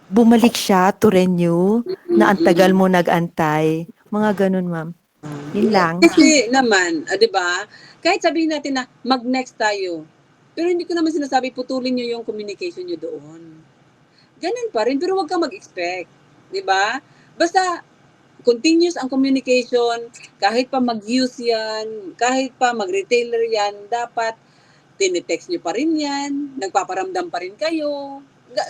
bumalik siya to renew, na ang tagal mo nag-antay. Mga ganun, ma'am. Yun lang. Kasi naman, di ba? Kahit sabihin natin na mag-next tayo, pero hindi ko naman sinasabi putulin nyo yung communication nyo doon. Ganun pa rin, pero huwag kang mag-expect. Di ba? Basta, continuous ang communication, kahit pa mag-use yan, kahit pa mag-retailer yan, dapat tinetext nyo pa rin yan, nagpaparamdam pa rin kayo.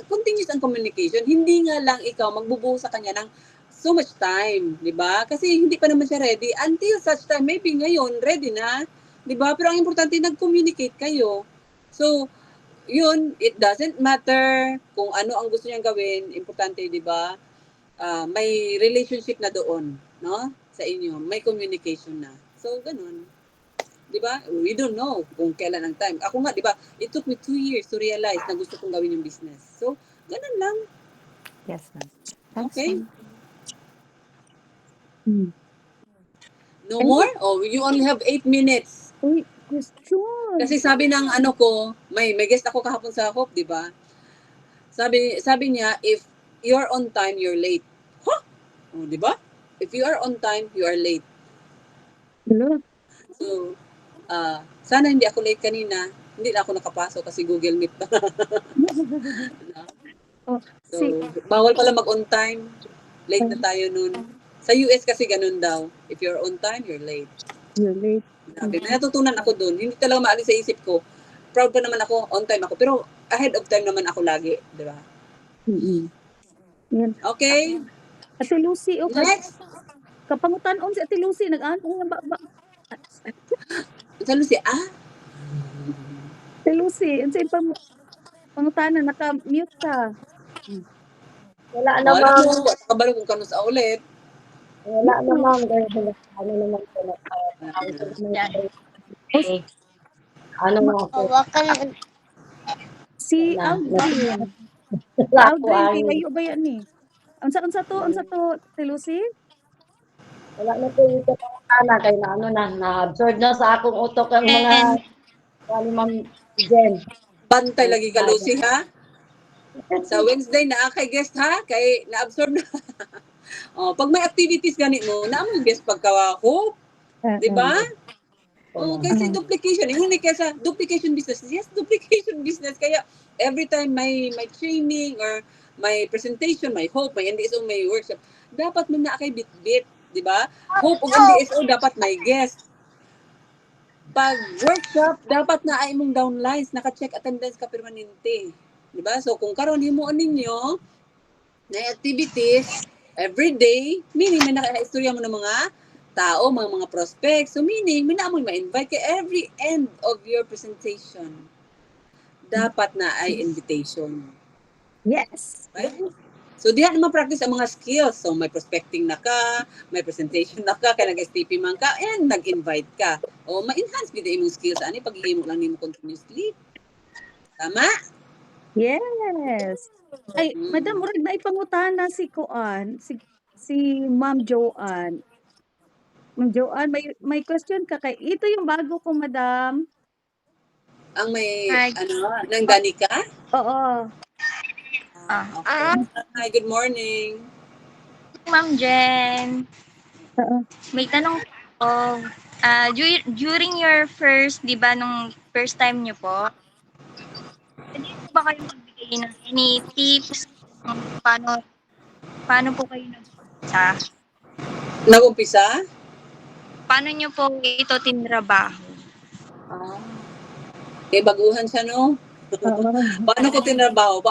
Continuous ang communication. Hindi nga lang ikaw magbubuo sa kanya ng so much time, di ba? Kasi hindi pa naman siya ready. Until such time, maybe ngayon, ready na. 'di ba? Pero ang importante nag-communicate kayo. So, yun, it doesn't matter kung ano ang gusto niyang gawin, importante, 'di ba? May relationship na doon, no? Sa inyo, may communication na. So, ganun. 'Di ba? We don't know kung kailan ang time. Ako nga, 'di ba? It took me 2 years to realize na gusto kong gawin yung business. So, ganun lang. Yes, ma'am. Thanks, Okay? ma'am. Hmm. No Ay, more? Oh, you only have 8 minutes. uy, question. Kasi sabi ng ano ko, may guest ako kahapon sa Hope, 'di ba? Sabi niya, if you're on time, you're late. Huh? Oh, 'di ba? If you are on time, you are late. Hello? So, sana hindi ako late kanina. Hindi na ako nakapasok kasi Google Meet pa. Oh, So, si, bawal pala mag-on time. Late na tayo nun. Sa US kasi ganun daw. If you're on time, you're late. you're late. Grabe. May natutunan ako dun. Hindi talaga maalis sa isip ko. Proud pa naman ako, on time ako. Pero ahead of time naman ako lagi. Di ba? Mm-mm. Yan. Okay. Ate Lucy, o Next. kapangutan-on si Ate Lucy, nag-ano ba? Sa Lucy, Ate Lucy, ano sa pangutanan, naka-mute ka. Wala wala namang, mo. Wala ka balo kung kanus ulit. wala namang, dahil ano naman po na, ano nga po, Si na, Aldrin. wala po Aldrin, ang, kayo ba yan eh? Unsa to, Ate Lucy? wala na po yung kapangutana, kaya na ano na-absorb na sa akong utok ang mga, ano ma'am, Jen. Bantay lagi ka, Lucy, ha? Sa Wednesday na kay guest, ha? Kay na-absorb na. Pag may activities ganit mo, naamong guest pagka-hope. Di ba? Kasi duplication. Hindi kaya duplication business. Yes, duplication business. Kaya every time may training or may presentation, may hope, may NDSO, may workshop, dapat mo na kay bit-bit. Di ba? Hope o NDSO, dapat may guest. Pag workshop, dapat na ay mong downlines, naka-check attendance ka permanente. Di ba? So, kung karon himuon ninyo na activities, every day, meaning may naka-istorya mo ng mga tao, mga prospects. So, meaning, may naamoy ma-invite kay every end of your presentation. Dapat na ay invitation. Yes. Right? So, diyan naman practice ang mga skills. So, may prospecting na ka, may presentation na ka, kaya nag-STP man ka, and nag-invite ka. O, ma-enhance bida imong skills. Ano, pag-iimo lang nimo continuously. Tama? Yes. Ay, Madam, murag na ipangutana si Kuan, si Ma'am Joanne. Ma'am Joanne, may question ka kay ito yung bago ko, Madam. Ang may, Hi. nanggani ka? Oo. Okay. Hi, good morning. Ma'am Jen, Oo. may tanong po. During your first, di ba, nung first time nyo po, pwede po ba kayo magbigay ng any tips kung paano po kayo nag-umpisa? Nag-umpisa? Paano nyo po ito tinrabaho? Baguhan siya, no? Paano ko tinrabaho?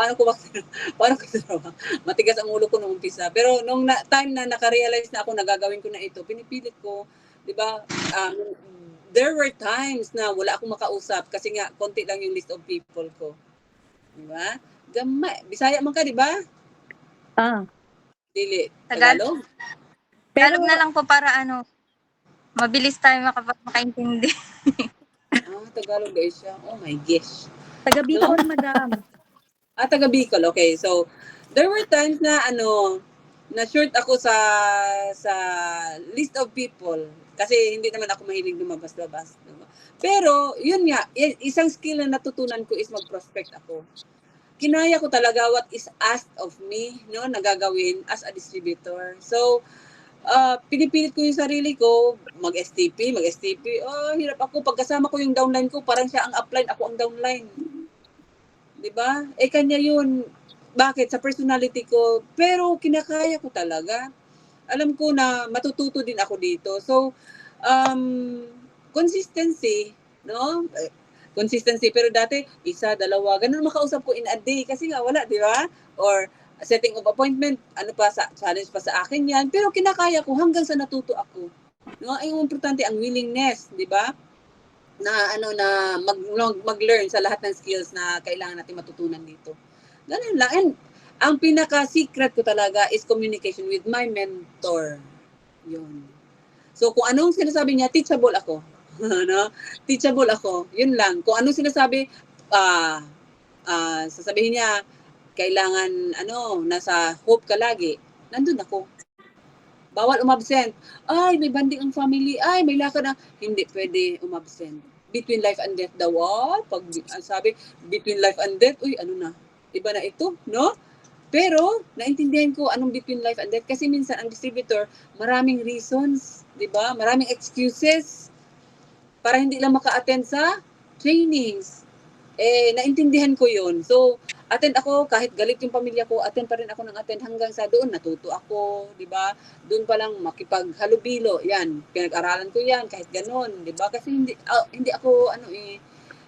Matigas ang ulo ko nung umpisa. Pero nung time na naka-realize na ako, nagagawin ko na ito, pinipilit ko, di ba? There were times na wala akong makausap kasi nga, konti lang yung list of people ko. Di ba? Bisaya man ka, di ba? Dili. Tagalog? Tagalog na lang po para mabilis tayo makaintindi. Tagalog guys siya. Oh my gosh. Taga Bicol, Madam. Taga Bicol. Okay. So, there were times na na short ako sa list of people kasi hindi naman ako mahilig lumabas-labas. Diba? Pero, yun nga, isang skill na natutunan ko is mag-prospect ako. Kinaya ko talaga what is asked of me, no, nagagawin as a distributor. So, pinipilit ko yung sarili ko, mag-STP. Hirap ako. Pagkasama ko yung downline ko, parang siya ang upline, ako ang downline. Diba? Kanya yun. Bakit? Sa personality ko. Pero kinakaya ko talaga. Alam ko na matututo din ako dito. So, consistency, no? Consistency. Pero dati, 1, 2, ganun makausap ko in a day. Kasi nga, wala, di ba? Or, setting of appointment, challenge pa sa akin yan. Pero kinakaya ko hanggang sa natuto ako. No? Ay, importante ang willingness, di ba? mag-learn sa lahat ng skills na kailangan natin matutunan dito. Ganun lang. And ang pinaka-secret ko talaga is communication with my mentor. Yun. So, kung anong sinasabi niya, teachable ako. No? Teachable ako. Yun lang. Kung anong sinasabi, sasabihin niya, kailangan, nasa hope ka lagi. Nandun ako. Bawal umabsent. Ay, may banding ang family. Ay, may lakad na. Hindi pwede umabsent. Between life and death daw. Pag sabi, between life and death, uy, ano na? Iba na ito, no? Pero, naintindihan ko anong between life and death. Kasi minsan, ang distributor, maraming reasons, di ba? Maraming excuses para hindi lang maka-attend sa trainings. Naintindihan ko yun. So, attend ako, kahit galit yung pamilya ko, attend pa rin ako ng attend hanggang sa doon, natuto ako, di ba? Doon pa lang makipaghalubilo, yan. Pinag-aralan ko yan, kahit ganun, di ba? Kasi hindi ako,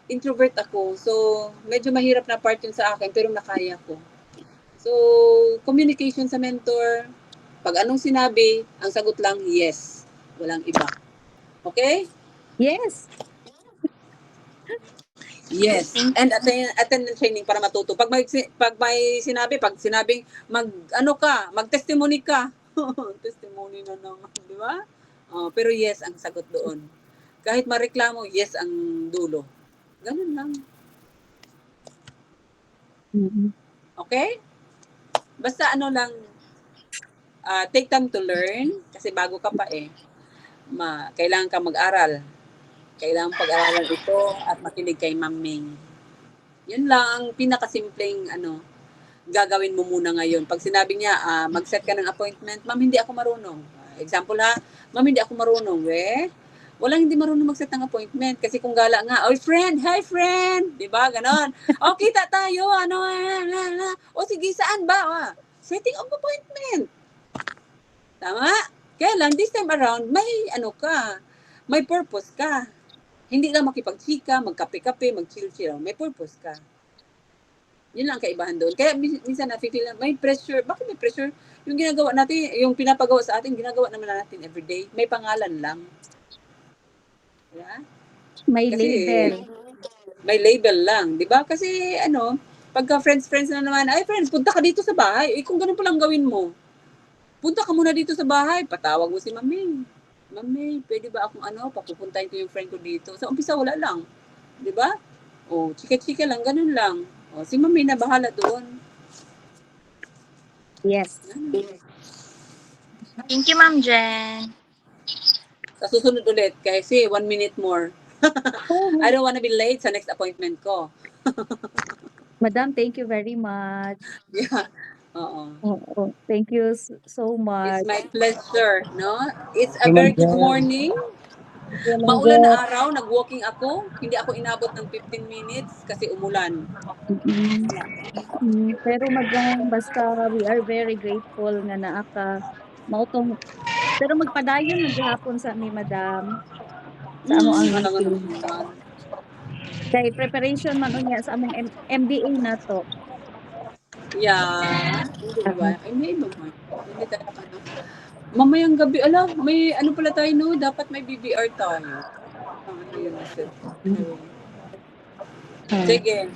introvert ako. So, medyo mahirap na part yun sa akin, pero nakaya ko. So, communication sa mentor, pag anong sinabi, ang sagot lang, yes. Walang iba. Okay? Yes. Yes. And attend ng training para matuto. Pag may sinabi, pag sinabing mag-testimony ka. Testimony na naman, di ba? Pero yes ang sagot doon. Kahit mareklamo, yes ang dulo. Ganun lang. Mhm. Okay? Basta take time to learn kasi bago ka pa kailangan ka mag-aral. Kailangan pag-aralan ito at makinig kay Ma'am Ming. Yun lang ang pinakasimpleng gagawin mo muna ngayon. Pag sinabi niya, mag-set ka ng appointment, Ma'am, hindi ako marunong. Example ha, Ma'am, hindi ako marunong. Walang hindi marunong mag-set ng appointment. Kasi kung gala nga, oy friend, hi friend, di ba? Ganon. O, kita tayo, o sige, saan ba? Setting of appointment. Tama? Kaya lang, this time around, may purpose ka. Hindi lang makipagchika, magkape-kape, mag-chill-chill. May purpose ka. Yun lang ang kaibahan doon. Kaya minsan nafe-feel na may pressure. Bakit may pressure? Yung ginagawa natin, yung pinapagawa sa atin, ginagawa naman natin everyday. May pangalan lang. Yeah? May Kasi, label. may label lang. Di ba? Kasi pagka friends na naman, ay friends, punta ka dito sa bahay. Kung ganun palang gawin mo, punta ka muna dito sa bahay. Patawag mo si Mami. Mami, pwede ba akong papupuntahin ko yung friend ko dito? Sa umpisa, wala lang. Di ba? Chika-chika lang, ganun lang. Si Mami na bahala doon. Yes. Thank you, Ma'am Jen. Sa susunod ulit, kasi 1 minute more. I don't wanna be late sa next appointment ko. Madam, thank you very much. Yeah. Oo. Oo. Thank you so much. It's my pleasure, no? It's a very good morning. Yun ang Maulan na araw, nag-walking ako. Hindi ako inabot ng 15 minutes kasi umulan. Pero madam, basta we are very grateful nga naa ka mautong pero magpadayon man gihapon sa mi madam sa amo ang Ano nga meeting. naman. Kay preparation man unya sa among MBA nato. Yeah. Hindi ba? Ay, may iba mo. Hindi talaga Mamayang gabi, may pala tayo, no? Dapat may BBR tayo. Yun na siya. Sige.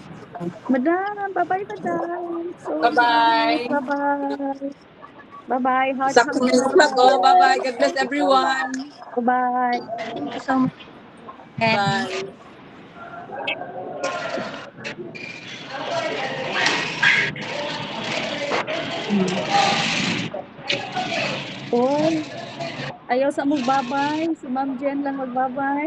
Madam, bye-bye madam. So, Bye-bye. Bye-bye. Bye-bye. Heart Sakto na lang. Bye-bye. God bless everyone. Bye-bye. Thank you so much. Bye. Oy, ayaw sa magbabay. Si Ma'am Jen lang magbabay.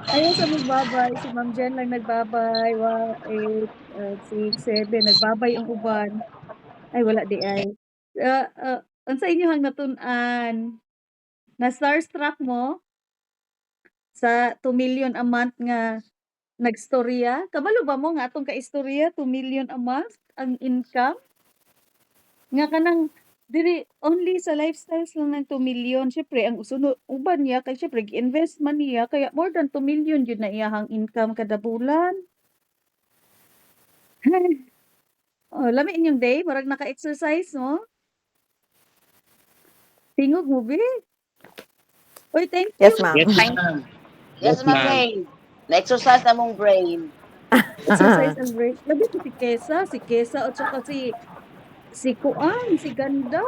Ayaw sa magbabay. Si Ma'am Jen lang nagbabay. 1, 8, 6, 7. Nagbabay ang uban. Ay, wala di ay. Ang sa inyo hang natun-an. Na starstruck mo sa 2 million a month nga nagstorya. Kabalo ba mo nga atong kaistorya 2 million a month ang income? Nga kanang diri only sa lifestyles lang ng 2 million. Syempre ang sunod uban niya kay syempre gi-invest man niya kaya more than 2 million yun na iyahang income kada bulan. Lami inyong day, murag naka-exercise mo. Tingog mo be. Oy, thank you. Yes, ma'am. Yes, ma'am. Yes, Ma'am May. Na-exercise na mong brain. Exercise and break. Labi ko si Kesa at saka si Kuan, si Ganda.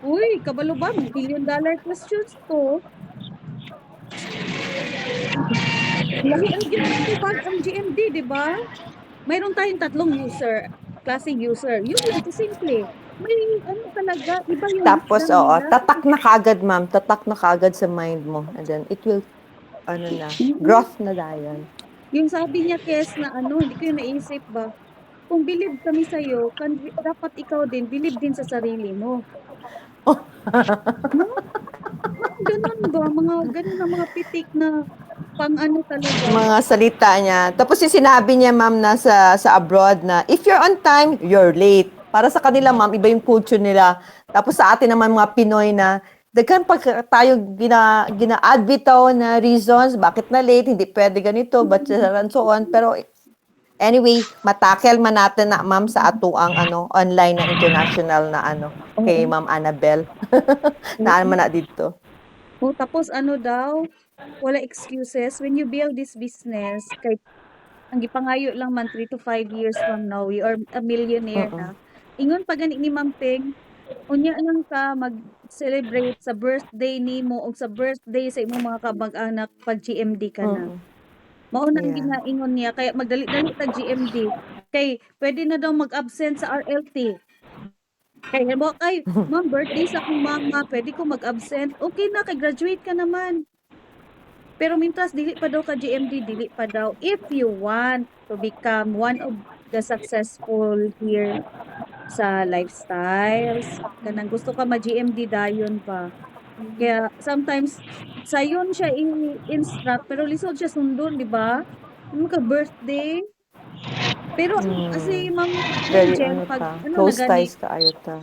Uy, kabalo ba? $1 billion questions to. Lahi ang gyud ang tubag ang GMD, di ba? Mayroon tayong tatlong klase user. Yun lang, simple. May ano talaga, iba yung Tapos, wisdom oo, nila. tatak na kaagad, ma'am. Tatak na kaagad sa mind mo. And then, it will, Mm. growth na dayon. Yung sabi niya, Kes, na ano, hindi ko yung naisip ba? Kung believe kami sa'yo, dapat ikaw din, believe din sa sarili mo. No? Parang ganun ba? Ganun ang mga pitik na pang ano talaga. Mga salita niya. Tapos yung sinabi niya, ma'am, na sa abroad na, if you're on time, you're late. Para sa kanila, ma'am, iba yung culture nila. Tapos sa atin naman mga Pinoy na, daghan pag tayo gina-add bitaw na reasons, bakit na late, hindi pwede ganito, but and so on. Pero anyway, matakel man natin na, ma'am, sa ato ang online na international na kay Oo. Ma'am Annabel. Na man na dito. Oh, tapos ano daw, wala excuses. When you build this business, kahit ang gipangayo lang man 3 to 5 years from now, you are a millionaire Mm-mm. na. Ingon pa gani ni Ma'am Peng, unya lang ka mag-celebrate sa birthday nimo o sa birthday sa imong mga kamag-anak pag GMD ka na. Mm-mm. Mao na ang Yeah. ginaingon niya kaya magdali-dali tag GMD. Kay pwede na daw mag-absent sa RLT. Kaya mo kay ma'am birthday sa akong mama, pwede ko mag-absent. Okay na kay graduate ka naman. Pero mintras dili pa daw ka GMD, dili pa daw. If you want to become one of the successful here sa lifestyles, kanang gusto ka ma-GMD dayon pa. Kaya sometimes sayon siya i-instruct pero lisod siya sundon, di ba? Ano ka birthday? Pero kasi Ma'am Very Angel pag ano na close gani, ties ka ayo ta.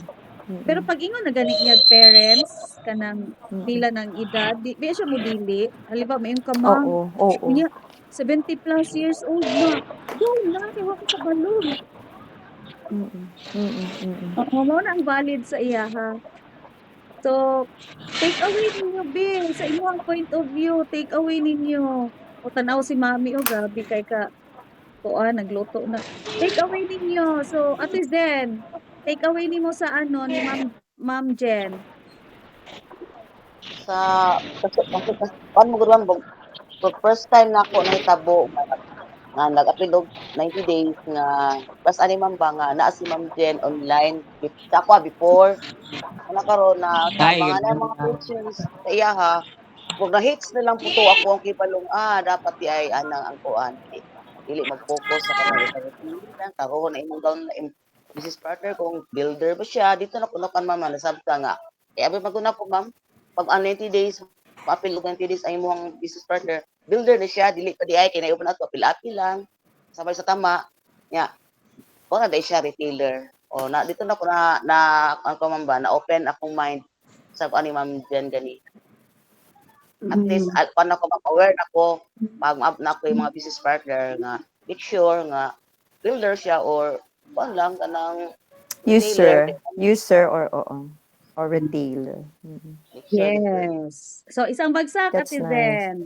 pero pag ingon na gani niyag parents kanang pila ng edad, di siya mo dili. Halimbawa mayong ka ma'am, Oo, oo. unya 70+ years old na. Go na kay wa ko kabalo. Mm. Mm. Oo, mao na ang valid sa iya ha. So, take away ninyo Bill sa inyong point of view, take away ninyo. O tanaw si mami o grabe kay ka kuan nagluto na. Take away ninyo. So, Ate Zen, take away nimo sa ano ni Ma'am Jen. Sa, kasi paano mo gawin mo? So, first time na ako nahitabo nga nag-apil og 90 days nga pas ani man ba nga naa si Ma'am Jen online sa ako before ana karon na Hi, mga good na morning, mga ma'am. questions sa iya ha kung na-hits na lang po to ako ang kibalong dapat di ay anang ang kuan dili mag-focus sa kanang lang karon na imong down na business partner kung builder ba siya dito na kuno kan mama nasabta nga abi maguna ko ma'am pag 90 days apil og 90 days ay imong business partner builder na siya dili pa di ay kay naibon ato apil-apil lang sabay sa tama nya o na siya retailer o na dito na ko na ang kumamba na open akong mind sa ani ma'am Jen gani at least paano ko aware na ko mag-up na ko yung mga business partner nga make sure nga builder siya or lang kanang retailer User or retailer. make sure Yes. So, isang bagsak That's Ate nice. Zen.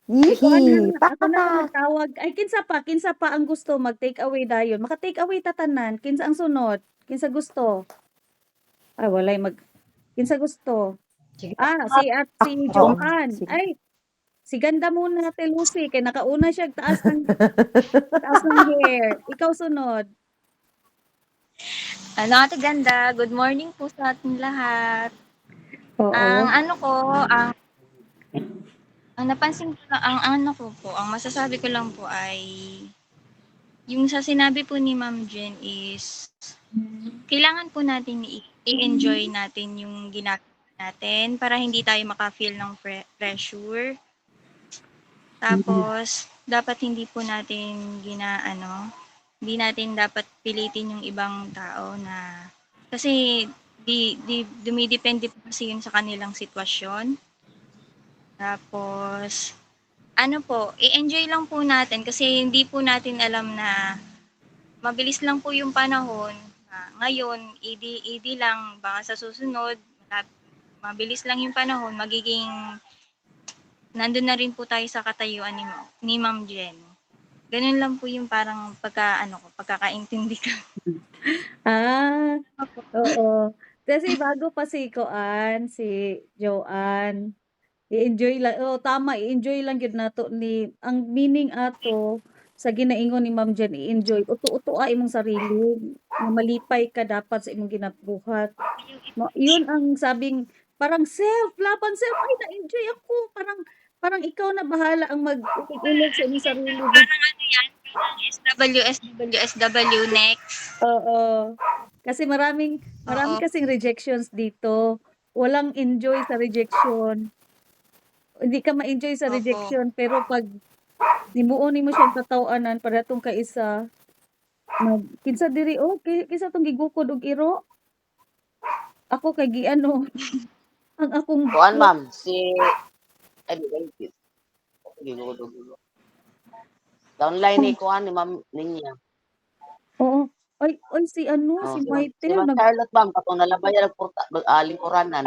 Ikuan Yee! ako na lang Pak! magtawag. Ay, kinsa pa ang gusto mag-take away dayon. Maka-take away tatanan. Kinsa ang sunod? Kinsa gusto? Ay, walay kinsa gusto? Sige. Si Oo, Joanne. sige. Ay, si ganda muna Ate Lucy kay nakauna siya taas ng hair. Ikaw sunod. Ano, Ate Ganda, good morning po sa ating lahat. Oo. Ang ano ko, ang napansin ko lang, ang ano ko po, ang masasabi ko lang po ay, yung sa sinabi po ni Ma'am Jen is, kailangan po natin i-enjoy natin yung ginagawa natin para hindi tayo maka-feel ng pressure. Tapos, dapat hindi po natin hindi natin dapat pilitin yung ibang tao na, kasi dumidepende po kasi yun sa kanilang sitwasyon. Tapos, ano po, i-enjoy lang po natin kasi hindi po natin alam na mabilis lang po yung panahon. Ngayon, idi lang, baka sa susunod, mabilis lang yung panahon, magiging nandun na rin po tayo sa katayuan ni Ma'am Jen. Ganun lang po yung parang pagkakaintindi ko. Ah, Opo. oo. Kasi bago pa si Joanne, i-enjoy lang tama i-enjoy lang gyud nato ni ang meaning ato sa ginaingon ni Ma'am Jen i-enjoy, uto-utoa imong sarili, nga malipay ka dapat sa imong ginabuhat. Yun ang sabing parang laban self, "Ay na-enjoy ako." Parang parang ikaw na bahala ang mag-ulig-ulig sa imong sarili. Parang ano yan, parang SW next. Oo. Kasi marami Oo. kasing rejections dito. Walang enjoy sa rejection. Hindi ka ma-enjoy sa Opo. rejection pero 'pag himuon nimo siyang tataw-anan padatong ka isa, kinsa diri, "Oh, kinsa 'tong gigukod og iro?" Ako kay giano, ang akong Kuan ma'am, ay di downline ni kuan ni Ma'am Ninya. oo. Ay si ano, Oh, si si Maitel Ma'am Charlotte ma'am katong nalabayan og lingkuranan.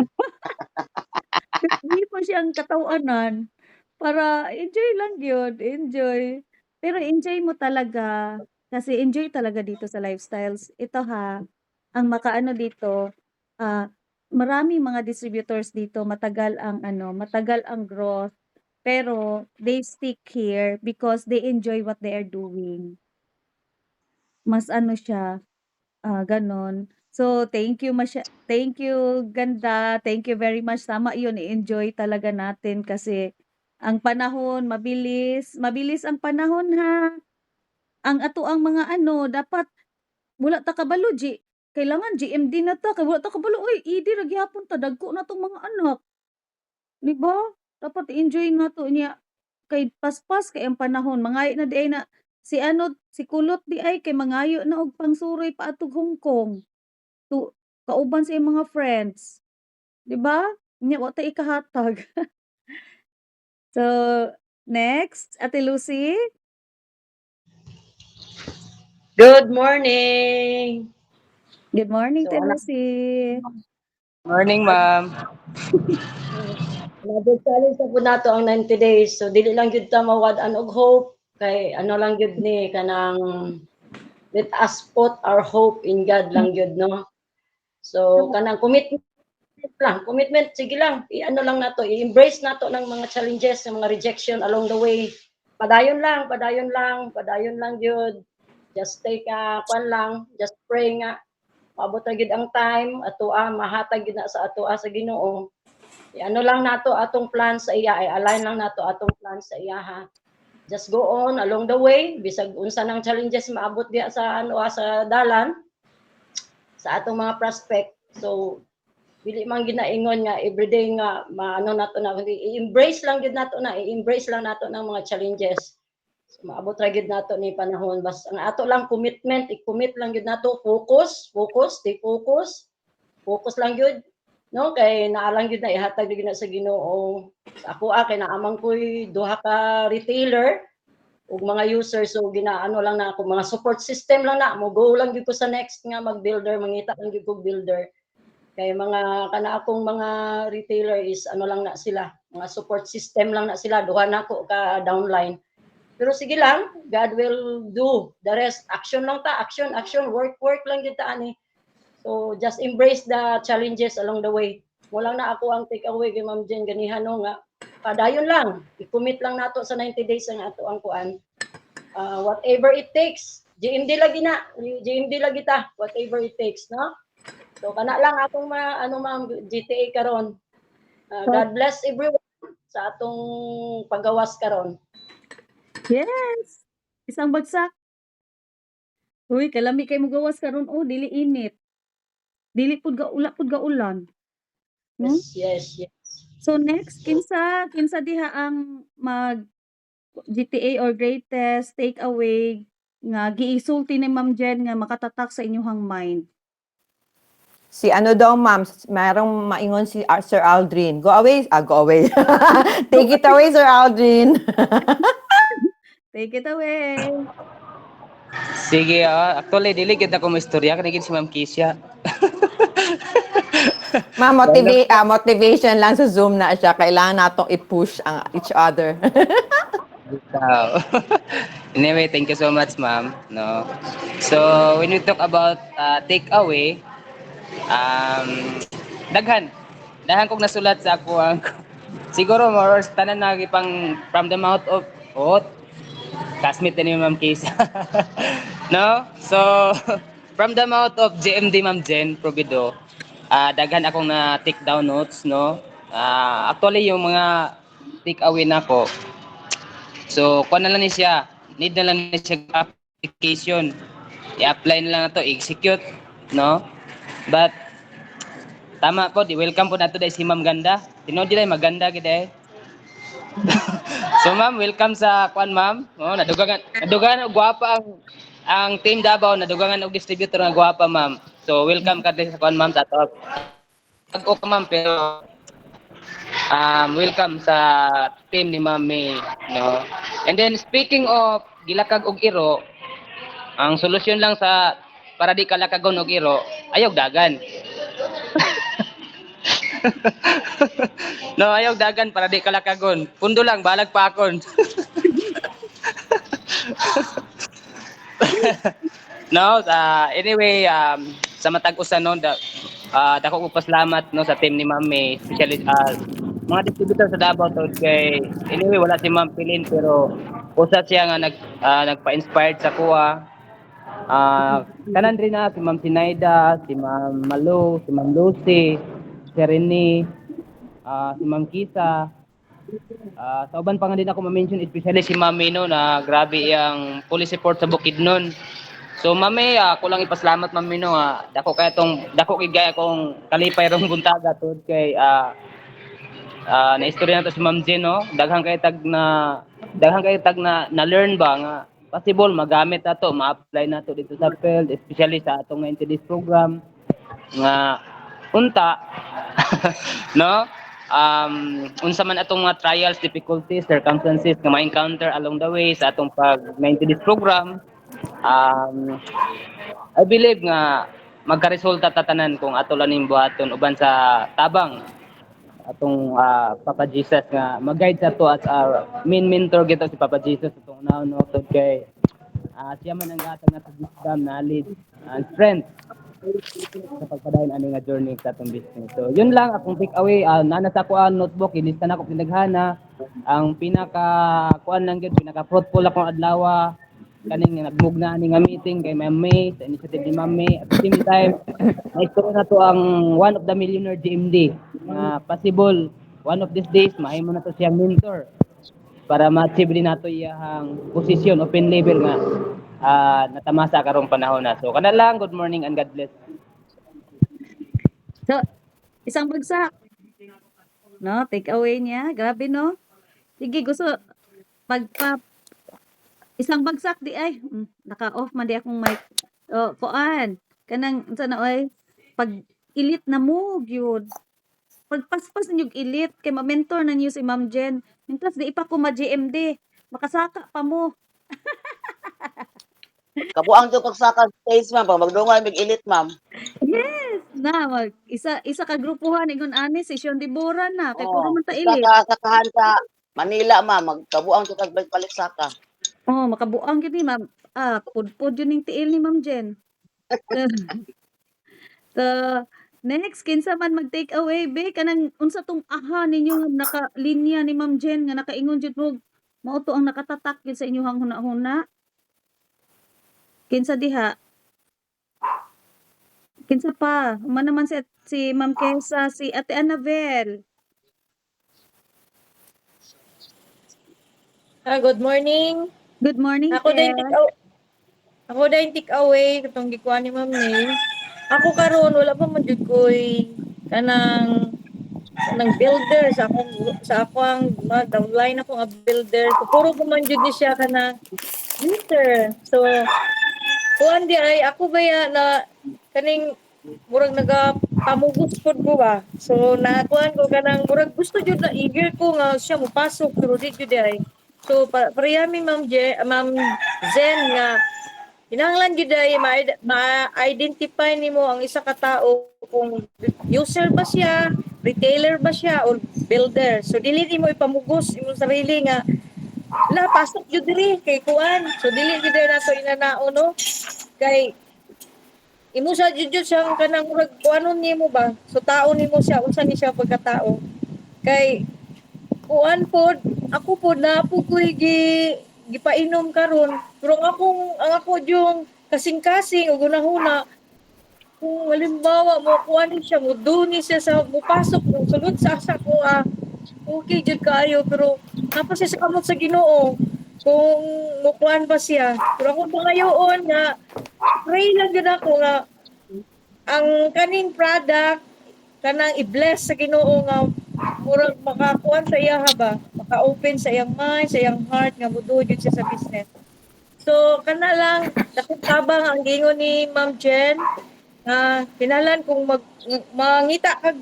hindi pa siyang kataw-anan para enjoy lang yun, enjoy. Pero enjoy mo talaga, kasi enjoy talaga dito sa lifestyles. Ito ha, ang makaano dito, ah, maraming mga distributors dito, matagal ang growth, pero they stick here because they enjoy what they are doing. Mas ano siya, gano'n. So, thank you ganda, thank you very much. Tama 'yun, i-enjoy talaga natin kasi ang panahon mabilis, mabilis ang panahon ha. Ang atoang mga ano dapat wala ta kabalo kailangan GMD na ta kay wala ta kabalo, uy ED ra gyapon ta dagko na 'tong mga anak, 'di ba? Dapat i-enjoy nato niya kay paspas kay ang panahon mangayo na di ay na si Kulot di ay kay mangayo na og pangsuroy paadtog Hong Kong. Tu kauban sa iyang mga friends, 'di ba? Nya wa ta ikahatag. So, next, Ate Lucy. Good morning. Good morning, So, Ate Lucy. Morning, ma'am. another challenge na po nato ang 90 days. So, dili lang gyud ta mawad-an og hope. Kay ano lang gyud ni, kanang let us put our hope in God lang gyud, no? So, kanang commitment, sige lang. I-ano lang nato, i-embrace nato ng mga challenges, ng mga rejection along the way. Padayon lang, padayon gyud. Just take kwan lang, just pray nga. Maabot na gyud ang time, atoa mahatag gyud na sa atoa sa Ginoo. Ano lang nato atong plan sa iya, ay align lang nato atong plan sa iya ha. Just go on along the way, bisag unsa nang challenges maabot diya sa sa dalan sa atong mga prospect. So dili man ginaingon nga everyday nga maano nato na i-embrace lang gyud nato na i-embrace lang nato ng mga challenges. So, maabot ra gyud nato ni panahon bas ang ato lang commitment, i-commit lang gyud nato, stay focus lang gyud, no? Kay naa lang gyud na ihatag gyud na sa Ginoo. Sa ako kay naamang ko'y duha ka retailer ug mga users, so ginaano lang na ako mga support system lang na mo go lang gyud ko sa next nga mag-builder, mangita lang gyud ko builder. Kay mga kana akong mga retailer is ano lang na sila, mga support system lang na sila, duha na ko ka downline. Pero sige lang, God will do the rest. Action lang ta, action, work lang gyud ta ani. So just embrace the challenges along the way. Wala na ako ang take away kay Ma'am Jen ganihan no nga padayon lang, i-commit lang nato sa 90 days ang ato ang kuan. Whatever it takes. GMD lagi ta, whatever it takes, no? So kana lang akong ma'am GTA karon. God bless everyone sa atong paggawas karon. Yes. Isang bagsak. Uy, kalami kay mo gawas karon dili init. Dili pud ga ulan. Hmm? Yes. So next, kinsa diha ang mag GTA or greatest takeaway nga giisulti ni Ma'am Jen nga makatatak sa inyong mind? Si ano daw, ma'am, mayroong maingon si Sir Aldrin. Go away. Go away. Take it away, Sir Aldrin. Take it away. Sige, actually, dili gid ako maistorya kanigid si Ma'am Kisha. Motivation lang sa Zoom na siya. Kailangan natong i-push ang each other. Wow. Anyway, thank you so much, ma'am. No. So, when we talk about takeaway, daghan. Daghan kong nasulat sa ako ang siguro more or less tanan na pang from the mouth of classmate ni Ma'am Kisa. No? So, from the mouth of GMD Ma'am Jen Provido, daghan akong na take down notes, no? Actually, yung mga take away na ko, so, kuha na lang ni siya. Need na lang ni siya application. I-apply na lang na to, execute, no? But, tama po, welcome po na to dahil si Ma'am Ganda. Tinod dahil maganda kita eh. So ma'am, welcome sa kuan ma'am. Oh, nadugangan og gwapa ang team Davao, nadugangan og distributor nga gwapa ma'am. So welcome ka din sa kuan ma'am sa to. Pag-o ka ma'am pero welcome sa team ni Ma'am May, no. And then speaking of gilakag og iro, ang solusyon lang sa para di kalakagon og iro, ayog dagan. No, ayaw dagan para di kalakagon. Pundo lang, balag pa akon. No, anyway, sa matag usa no, dako ko pasalamat no sa team ni Ma'am May, especially mga distributor sa Davao to kay anyway wala si Ma'am Pilin pero usa siya nga nagpa-inspired sa kuha. Kanan rin na si Ma'am Sinaida, si Ma'am Malo, si Ma'am Lucy, si Rene, si Ma'am Kisa. Sa uban pa nga din ako ma-mention, especially si Ma'am Mino na grabe ang police support sa Bukidnon. So Ma'am, ako lang ipasalamat Ma'am Mino, dako kay gaya kong kalipay rong buntaga tod kay na istorya na to si Ma'am Jen no, daghang kay tag na learn ba nga possible magamit ato, ma-apply nato dito sa field, especially sa atong 90 days program nga unta no, unsa man atong mga trials, difficulties, circumstances nga ma-encounter along the way sa atong pag 90 days program, I believe nga magkaresulta tatanan kung ato lang ning buhaton uban sa tabang atong Papa Jesus nga mag-guide sa to as our main mentor gito si Papa Jesus atong unahon no tod kay siya man ang gatag nato wisdom, knowledge and strength sa pagpadayon ani nga journey sa atong business. So yun lang akong take away. Nana sa kuan notebook ilista na ko pinaghana ang pinaka kuan lang gyud, pinaka fruitful akong adlaw kaning nagmugna ani nga meeting kay Ma'am May sa initiative ni Ma'am May. At the same time na-explore na to ang one of the millionaire GMD possible one of these days mahimo na to siya mentor para ma-achieve din nato iyang posisyon open level nga natamasa karong panahon na. So kana lang, good morning and God bless. So, isang bagsak. No, take away niya. Grabe no. Sige, gusto isang bagsak di ay. Naka-off man di akong mic. O, kuan. Kanang sana oy pag ilit na mo gyud. Pagpaspas niyo ilit kay ma-mentor na niyo si Ma'am Jen. Mintas di pa ko ma-GMD. Makasaka pa mo. Kabuang jud kag saka stage ma'am, pag magdungay mig ilit ma'am. Yes, na isa ka grupuhan ingon ani session di Bora na kay puro man ta Isa ilit. ka sakahan sa Manila ma'am, magkabuang jud kag balik saka. Oh, makabuang gyud ni Ma'am. Pudpud yun ning tiil ni Ma'am Jen. So, next kinsa man mag-take away be kanang unsa tong aha ninyo nga nakalinya ni Ma'am Jen nga nakaingon jud mo mao to ang nakatatak gyud sa inyong huna-huna. Kinsa diha? Kinsa pa? Man naman si Ma'am Kesa, si Ate Annabel. Good morning. Good morning, Ako din Kel. take away katong gikuha ni Ma'am Ning. Ako karon wala pa man jud koy kanang builder sa akong downline ako nga builder. So, puro ko man jud ni siya kana user. So kuan di ay ako baya na kaning murag nagapamugos pod ko ba. So nakuan ko kanang murag gusto jud na eager ko nga siya mopasok pero di jud ay. So parehami Ma'am Jen nga kinahanglan gyud ay ma-identify nimo ang isa ka tawo kung user ba siya, retailer ba siya or builder. So dili nimo ipamugos imong sarili nga la pasok gyud diri kay kuan. So dili gyud nato inanao no kay imo sa jud siyang kanang murag kuanon nimo ba? So tao nimo siya unsa ni siya pagkatao. Kay kuan pod ako pod na po ko'y gipainom karon pero ang ako yung kasing-kasing ug hunahuna kung halimbawa mo kuan siya mo duni siya sa mupasok mo sulod sa asa ko okay jud kaayo pero tapos siya sa kamot sa Ginoo kung mukuan ba siya pero ako pangayoon nga pray lang gid ako nga ang kaning product kanang i-bless sa Ginoo nga murag makakuan sa iya ba maka-open sa iyang mind sa iyang heart nga muduol jud siya sa business so kana lang dakong tabang ang gingon ni Ma'am Jen nga kinahanglan kung mangita kag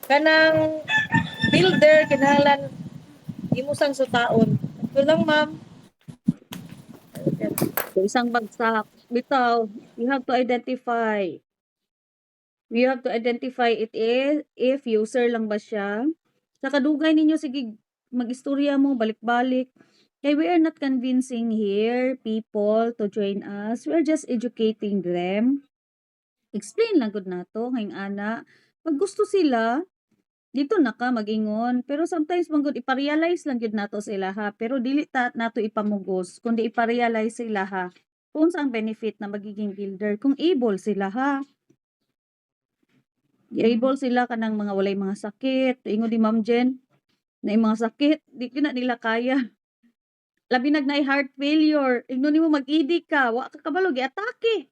kanang builder kinahanglan imo sang sutaon ito lang ma'am. So, isang bagsak bitaw, you have to identify it if user lang ba siya. Sa kadugay ninyo sige magistorya mo balik-balik. Kay we are not convincing here people to join us. We are just educating them. Explain lang gud nato ngayong ana. Pag gusto sila, dito na ka mag-ingon. Pero sometimes manggod iparealize lang gud nato sila ha. Pero dili ta nato ipamugos kundi iparealize sila ha. Kung saan benefit na magiging builder kung able sila ha. Able sila kanang mga walay mga sakit. Ingon di Ma'am Jen na yung mga sakit, di ko na nila kaya. Labi na heart failure. Ingnon nimo mag-ED ka, wa ka kabalo gi-atake.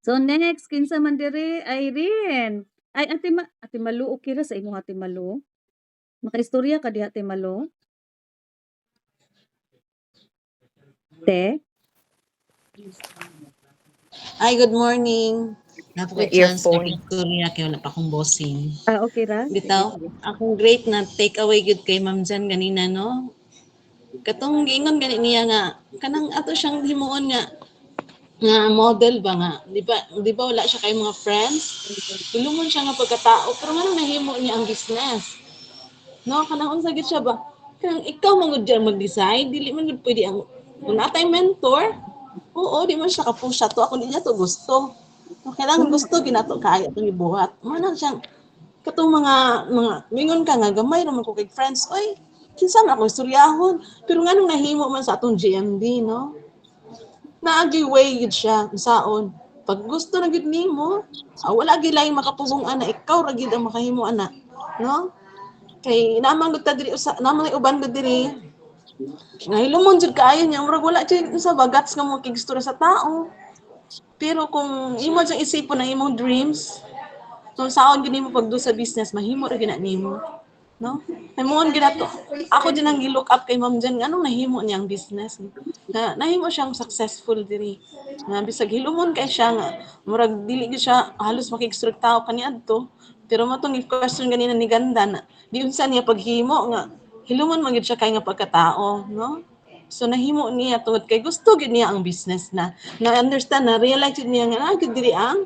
So next, kinsa man diri Irene. Ay Ate Malu okay ra sa imong Ate Malu? Makaistorya ka di Ate Malu? Te? Hi, good morning. Napo May kay chance na earphone. pictoriya kay wala pa akong bossing. Okay ra? Bitaw, akong great na take away good kay Ma'am Jan ganina no. Katong giingon gani niya nga kanang ato siyang himuon nga model ba nga. Di ba wala siya kay mga friends? Tulungon siya nga pagkatao pero nga nahimo niya ang business. No, kanang unsa gid siya ba? Kanang ikaw mangud diyan mag-decide, dili man gud pwede ang kung natay mentor. Oo, di man siya ka-push to ako di niya to gusto. So, kailangan gusto ginato kaya itong ibuhat. Mana siyang katong mga mingon ka nga gamay naman ko kay friends. Oy, kinsa man ako istoryahon. Pero nga nung nahimo man sa atong GMD, no? Naagi way gid siya saon. Pag gusto na gid nimo, wala gid lain makapugong ana ikaw ra gid ang makahimo ana, no? Kay naman gud ta diri naman uban gud diri. Nga hilumon jud kaayo niya murag wala jud sa bagats nga mo kigstorya sa tao. Pero kung imo jang isipon ang imong dreams, kung saan gid nimo pagdo sa business, mahimo ra gina nimo, no? Himuon gid ato. Ako din ang gi-look up kay Ma'am Jan, anong nahimo niya ang business. Na nahimo siyang successful diri. Na bisag hilumon kay siya nga murag dili gid siya halos makigsurog tao kaniadto. Pero matong question ganina ni Ganda na di unsa niya paghimo nga hilumon man gid siya kay nga pagkatao, no? So nahimo niya tungod kay gusto gid niya ang business na understand na realize gid niya nga gid diri ang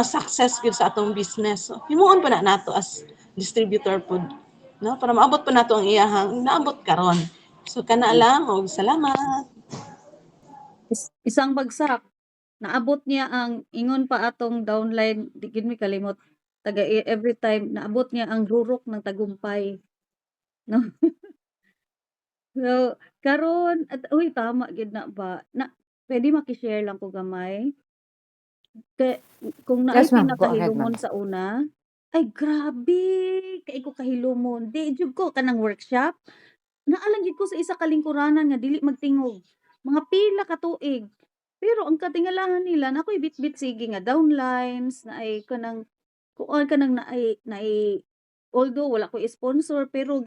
success gid sa atong business. So himuon pa na nato as distributor pod, no? Para maabot pa nato ang iyahang naabot karon. So kana lang og salamat. Isang bagsak. Naabot niya ang ingon pa atong downline, di gid mi kalimot. Every time naabot niya ang rurok ng tagumpay. No? So, karon uy tama gid na ba? Pwede maki-share lang ko gamay? Kung naay Yes, ma'am. Go ahead, pinakahilumon ma'am. sa una, ay grabe! Kay ko kahilumon. Di jud ko kanang workshop. Naalang gid ko sa isa ka lingkuranan nga dili magtingog. Mga pila ka tuig. Pero ang katingalahan nila na ako'y bit-bit sige nga downlines na ay kanang kuan kanang naay although wala ko sponsor pero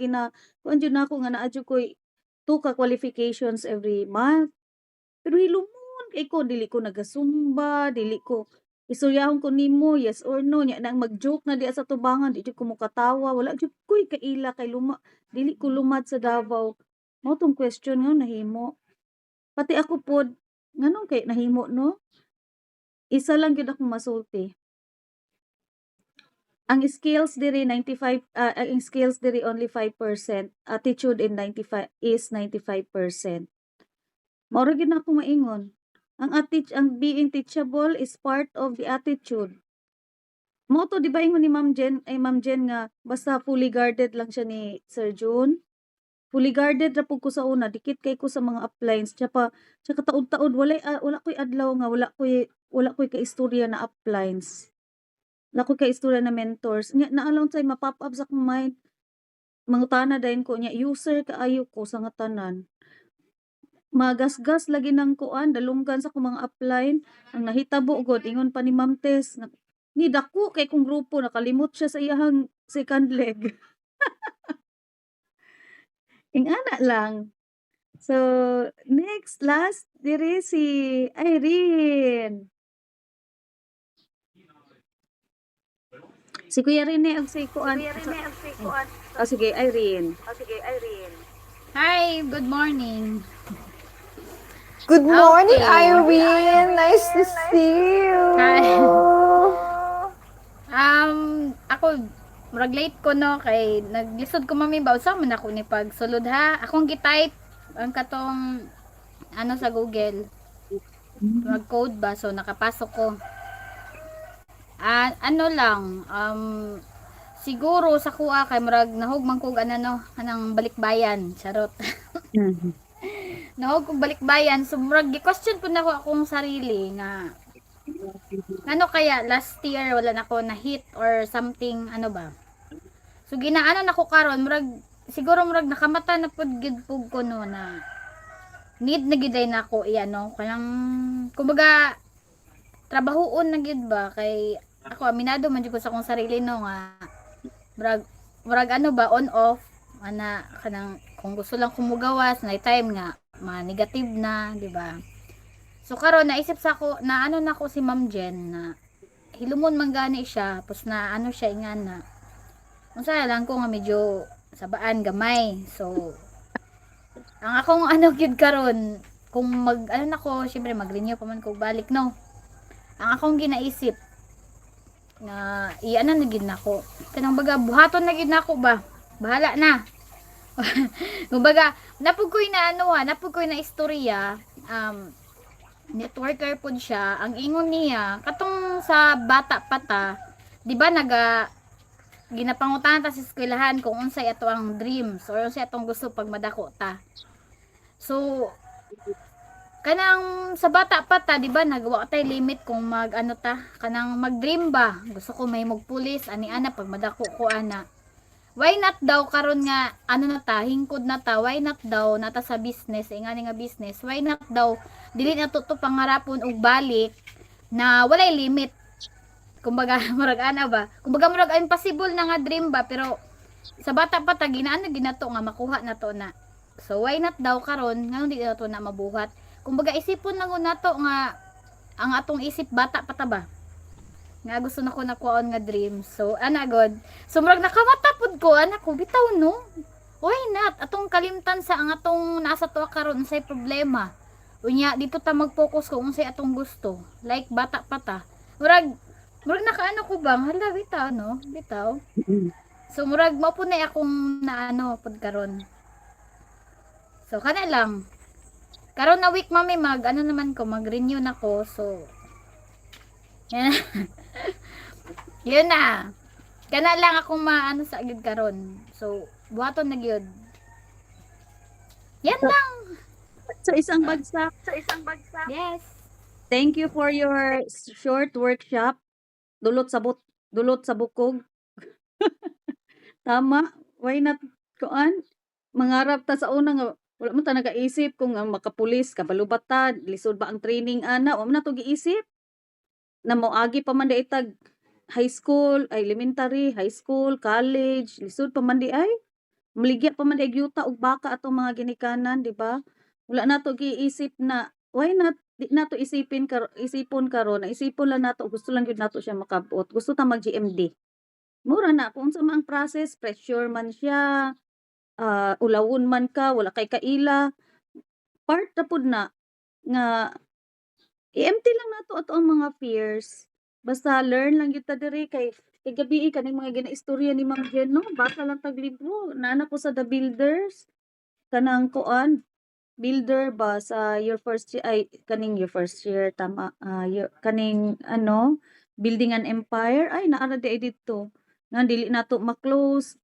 kuan jud nako nga naa jud ko'y 2 ka qualifications every month. Pero hilumon kay ko dili ko nagasumba, dili ko istoryahon ko nimo yes or no nya nang mag-joke na diha sa tubangan di jud ko mokatawa wala jud ko'y kaila kay dili ko lumad sa Davao. Mao tong question nga nahimo. Pati ako pod nganong kay nahimo no? Isa lang gyud akong masulti. Ang skills diri 95 ang skills diri only 5%, attitude in 95 is 95%. Mao ra gyud na ako maingon. Ang being teachable is part of the attitude. Mao to di ba ingon ni Ma'am Jen nga basta fully guarded lang siya ni Sir June. Fully guarded ra pud ko sa una, dikit kay ko sa mga uplines tsaka taud-taud wala koy adlaw nga wala koy kaistorya na uplines. Wala koy kaistorya na mentors. Nya naalaw say ma-pop up sa akong mind. Mangutana dayon ko nya user kaayo ko sa nga tanan. Magasgas lagi ng kuan dalunggan sa akong mga upline. Ang nahitabo gud ingon pa ni Ma'am Tess ni dako kay kong grupo nakalimot siya sa iyahang second leg. Ingana lang. So, last, diri si Irene. Si Kuya Rene ug si kuan. Sige, Irene. Hi, good morning. Good morning, Okay. Irene. Nice to see you. Hi. Ako murag late ko no kay naglisod ko mami ba usa man ako ni pagsulod ha. Akong gi-type ang katong ano sa Google. Mag-code ba so nakapasok ko. Ano lang siguro sa kuha kay murag nahugman kog ano kanang balikbayan, charot. Nahog kog balikbayan so murag gi-question pud nako akong sarili nga ano kaya last year wala na ako na hit or something ano ba. So ginaano nako karon murag siguro murag nakamata na pud gid pug ko no na need na gid na ako iano kanang kumbaga trabahoon na gid ba kay ako aminado man jud ko sa akong sarili no nga murag ano ba on off ana kanang kung gusto lang kumugawas na time nga negative na di ba. So karon naisip sa ako na ano na ko si Ma'am Jen na hilumon man gani siya tapos na ano siya ingan na unsa lang ko nga medyo sabaan gamay. So ang akong ano gyud karon kung mag ano na ko syempre mag-renew pa man ko balik no. Ang akong ginaisip na iyanan na gid nako. Kanang baga buhaton na gid nako ba. Bahala na. Kumbaga napud koy na ano napud koy na istorya networker pod siya ang ingon niya katong sa bata pata di ba ginapangutan ta sa eskwelahan kung unsay ato ang dreams or unsay atong gusto pag madako ta. So kanang sa bata pata di ba nagawa tay limit kung mag ano ta kanang mag-dream ba gusto ko may pulis ani ana pag madako ko ana. Why not daw karon nga ano na ta hingkod na ta why not daw nata sa business ingani nga business why not daw dili na to pangarapon og balik na walay limit kumbaga murag ana ba kumbaga murag impossible na nga dream ba pero sa bata pa ta ginaano ginato nga makuha na to na so why not daw karon nga di na to na mabuhat kumbaga isipon lang nato nga ang atong isip bata pa ta ba nga gusto na ko nakuhaon nga dream. So, ana god. So, murag nakamatapod ko, anak ko, bitaw no? Why not? Atong kalimtan sa ang atong nasa to karon say problema. Unya, dito ta mag-focus kung unsay atong gusto. Like, bata pa ta. Murag nakaano ko bang? Hala, bitaw, no? Bitaw. So, murag, mapunay akong naano, pod karon. So, kana lang. Karon na week, mami, ano naman ko, mag-renew na ko. So, yan yun na. Kana lang akong maano sa agad karon. So, buhaton na gyud. Yan lang. Sa isang bagsak. Yes. Thank you for your short workshop. Dulot sa bukog. Tama. Why not kuan? Mangarap ta sa una nga wala man ta nagaisip kung ang makapulis kabalubat ta lisod ba ang training ana wa man na to giisip. Na moagi pa man di itag high school, elementary, high school, college, lisod pa man di ay. Maligya pa man di yuta og baka atong mga ginikanan, di ba? Wala na to giisip na why not di nato isipon karon, isipon lang nato gusto lang gyud nato siya makabot. Gusto ta mag GMD. Mura na kung sa ang process, pressure man siya, ulawon man ka, wala kay kaila. Part na pud na nga i-empty lang nato ato ang mga fears. Basta learn lang gyud ta diri kay gabi kaning mga ginaistorya ni Ma'am Jen, no? Basa lang tag libro. Naana ko sa The Builders, kanang kuan, builder ba sa your first year, ay kaning your first year tama, your kaning ano, building an empire, ay naara di dito. Nga dili nato ma-close,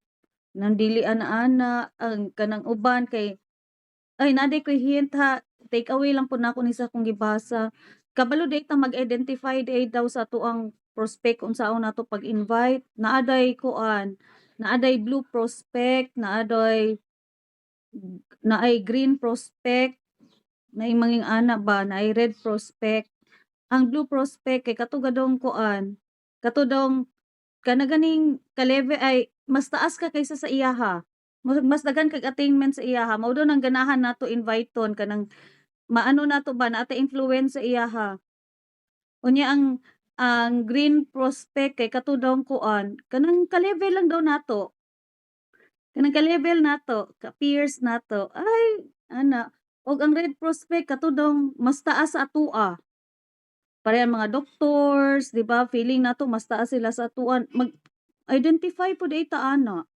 nang dili ana-ana ang kanang uban kay ay naday koy hint ha, take away lang po nako ni sa akong gibasa. Kabalo day ta mag-identify day daw sa tuang prospect unsaon nato pag-invite. Naaday kuan, naaday blue prospect, naay green prospect, naay manging ana ba, naay red prospect. Ang blue prospect kay katugadong kuan, katudong kanaganing ka-level ay mas taas ka kaysa sa iyaha. Mas daghan kag attainment sa iyaha. Mao daw nang ganahan nato inviteon kanang maano nato ba naata influence sa iyaha. Unya ang green prospect kay katudong kuan, kanang ka-level lang daw nato. Kanang ka-level nato, ka-peers nato. Ay ana, og ang red prospect katudong mas taas sa atoa. Parehang mga doctors, 'di ba? Feeling nato mas taas sila sa atuan. Mag-identify po data ana.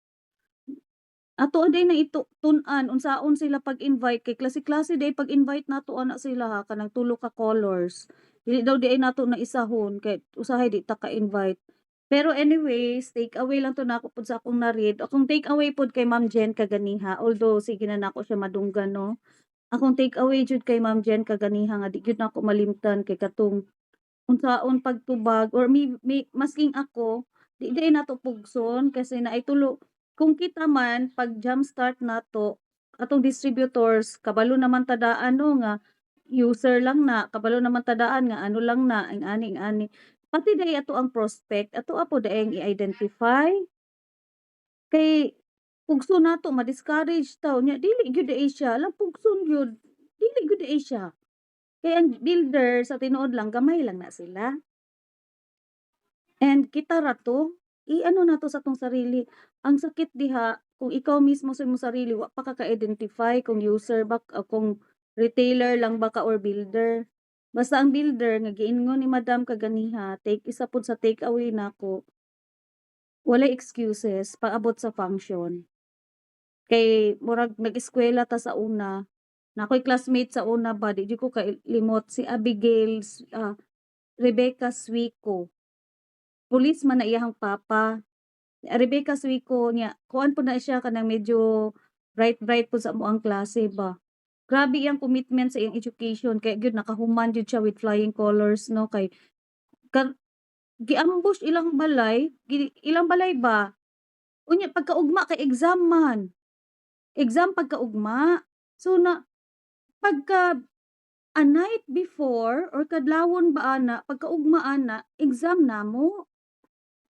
Ato day na ito tun-an unsaon sila pag-invite kay klase-klase day pag-invite nato ana sila ha kanang tulo ka colors. Dili daw di ay nato na isahon kay usahay di ta ka-invite. Pero anyways, take away lang to nako pud sa akong na-read. Akong take away pud kay Ma'am Jen kaganiha. Although sige na nako siya madunggan no. Akong take away jud kay Ma'am Jen kaganiha nga di gyud nako malimtan kay katong unsaon pagtubag or masking ako di day nato pugson kasi naay tulo kung kita man pag jumpstart nato atong distributors kabalo naman tadaan no nga user lang na kabalo naman tadaan nga ano lang na ang ani pati day ato ang prospect ato apo daeng i-identify kay pugso nato ma-discourage taw nya dili gyud ay siya lang pugson gyud dili gyud ay siya kay ang builder sa tinuod lang gamay lang na sila. And kita ra to, i-ano nato sa tong sarili. Ang sakit diha kung ikaw mismo sa imong sarili wa pa ka ka-identify kung user ba o kung retailer lang ba ka or builder. Basta ang builder nga giingon ni Madam kaganiha, isa pud sa take away nako. Walay excuses paabot sa function. Kay murag nag-eskwela ta sa una, nako'y classmate sa una ba di ko kalimot si Abigail Rebecca Suico. Pulis man na iyang papa. Rebecca Suico niya, kuan po na siya kanang medyo bright po sa mo ang klase ba. Grabe iyang commitment sa iyang education kay gyud nakahuman jud siya with flying colors no kay giambush ilang balay ba. Unya pagkaugma kay exam man. Exam pagkaugma. So na pagka a night before or kadlawon ba ana pagkaugma ana exam namo.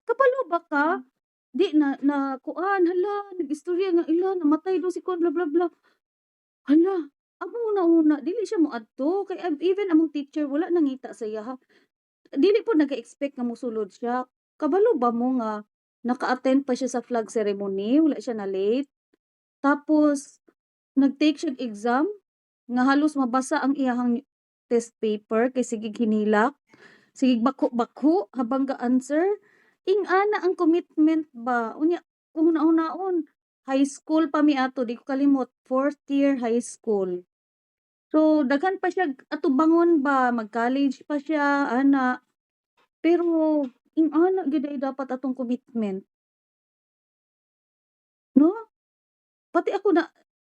Kabalo ba ka? Di na kuan hala nagistorya nga ila namatay daw si kon bla bla bla. Hala, amo una dili siya moadto kay even among teacher wala nangita sa iya ha. Dili po nag-expect nga mosulod siya. Kabalo ba mo nga naka-attend pa siya sa flag ceremony, wala siya na late. Tapos nag-take siya exam nga halos mabasa ang iyahang test paper kay sige hinilak. Sige bako habang ga-answer. Ana ang commitment ba? Unya, kung naon high school pa mi ato, di ko kalimot, 4th year high school. So, daghan pa siya, ato bangon ba, mag-college pa siya, ana. Pero, ana, gid ay dapat atong commitment. No? Pati ako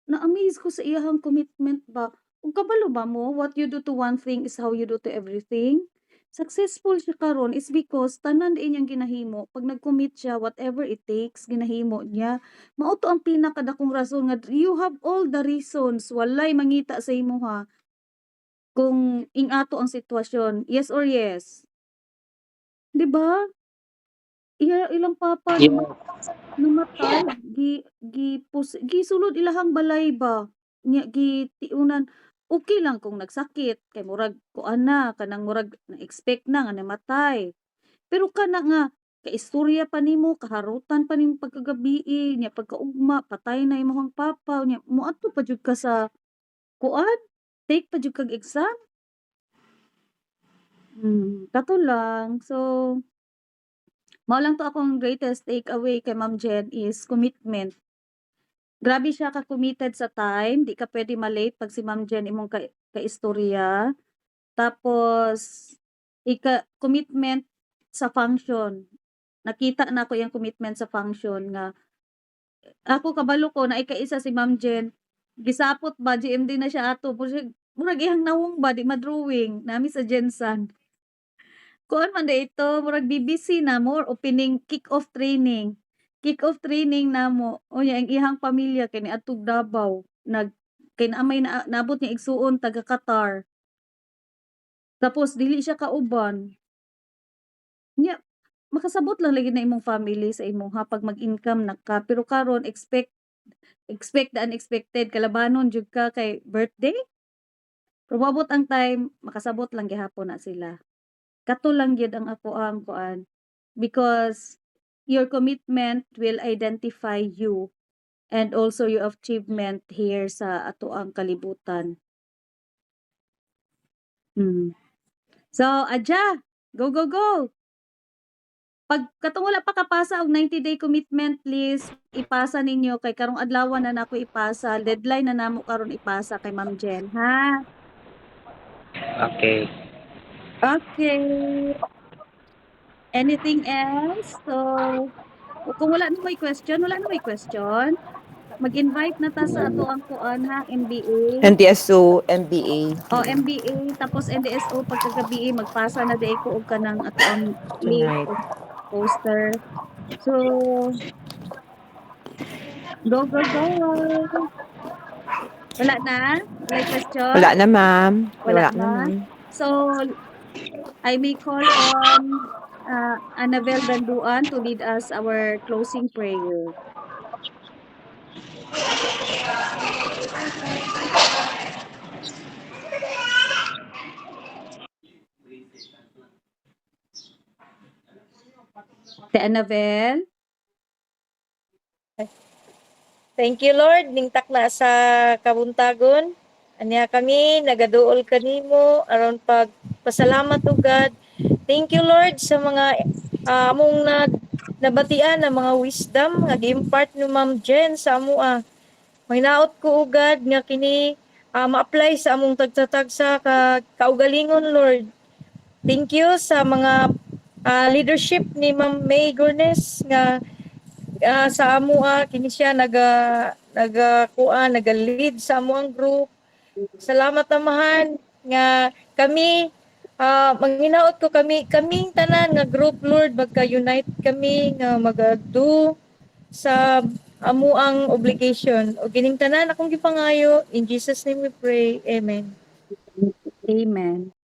na-amaze ko sa iyahang commitment ba. Kung kabalo ba mo, what you do to one thing is how you do to everything. Successful siya karon is because tanan din niyang ginahimo pag nag-commit siya whatever it takes ginahimo niya mao to ang pinakadakong rason nga you have all the reasons walay mangita sa imo ha kung ing-ato ang sitwasyon yes or yes di ba ilang papa Yeah. namatay gisulod ilahang balay ba nya gitiunan okay lang kung nagsakit kay murag kuan na kanang murag na-expect na nga namatay. Pero kana nga kaistorya pa nimo, kaharutan pa nimo pagkagabi nya pagkaugma patay na imong papa nya moadto pa jud ka sa kuan take pa jud kag exam Kato lang. So, mao lang to akong greatest takeaway kay Ma'am Jen is commitment. Grabe siya ka-committed sa time, di ka pwede ma-late 'pag si Ma'am Jen imong kaistorya. Tapos commitment sa function. Nakita nako yang commitment sa function nga ako kabalo ko naay kaisa si Ma'am Jen, gisapot ba GMD na siya ato murag iyang nawong ba di ma-drawing nami sa Jensan. Kuan man ito murag BBC na more opening kick-off training. Kick-off training namo unya ang iyang pamilya kay niadtong Davao kay naamay naabot niya igsuon taga Qatar. Tapos dili siya kauban. Nya makasabot lang lagi na imong family sa imuha pag mag-income na ka pero karon expect the unexpected kalabanon jud ka kay birthday. Pero mabot ang time makasabot lang gihapon na sila. Kato lang gyud ang ako ang kuan because your commitment will identify you and also your achievement here sa ato ang kalibutan. So, adya, go go go. Pag katong wala pa kapasa og 90-day commitment list, ipasa ninyo kay karong adlaw na nako ipasa, deadline na namo karon ipasa kay Ma'am Jen, ha? Okay. Okay. Anything else? So, kung wala na may question, mag-invite na ta sa ato ang kuan ha, MBA. NDSO, MBA. O MBA tapos NDSO pagkagabi magpasa na day ko og kanang ato ang Tonight. link poster. So, go go go. Wala na? Walay question? Wala na, ma'am. Wala Wala na, na? ma'am. So, I may call on Annabel Danduan to lead us our closing prayer. Te Annabel? Thank you Lord ning takna sa kabuntagon. Anya kami nagaduol kanimo aron pagpasalamat o God. Thank you Lord sa mga among nabatian na mga wisdom nga gi-impart ni Ma'am Jen sa amoa. Manginaot ko o God nga kini ma-apply sa among tagsa-tagsa kaugalingon Lord. Thank you sa mga leadership ni Ma'am May Gornes nga sa amoa kini siya naga-lead sa amoang group. Salamat amahan nga kami manginaot ko kaming tanan nga group Lord magka-unite kami nga magadu sa amuang obligation o gining tanan akong gipangayo in Jesus name we pray. Amen. Amen.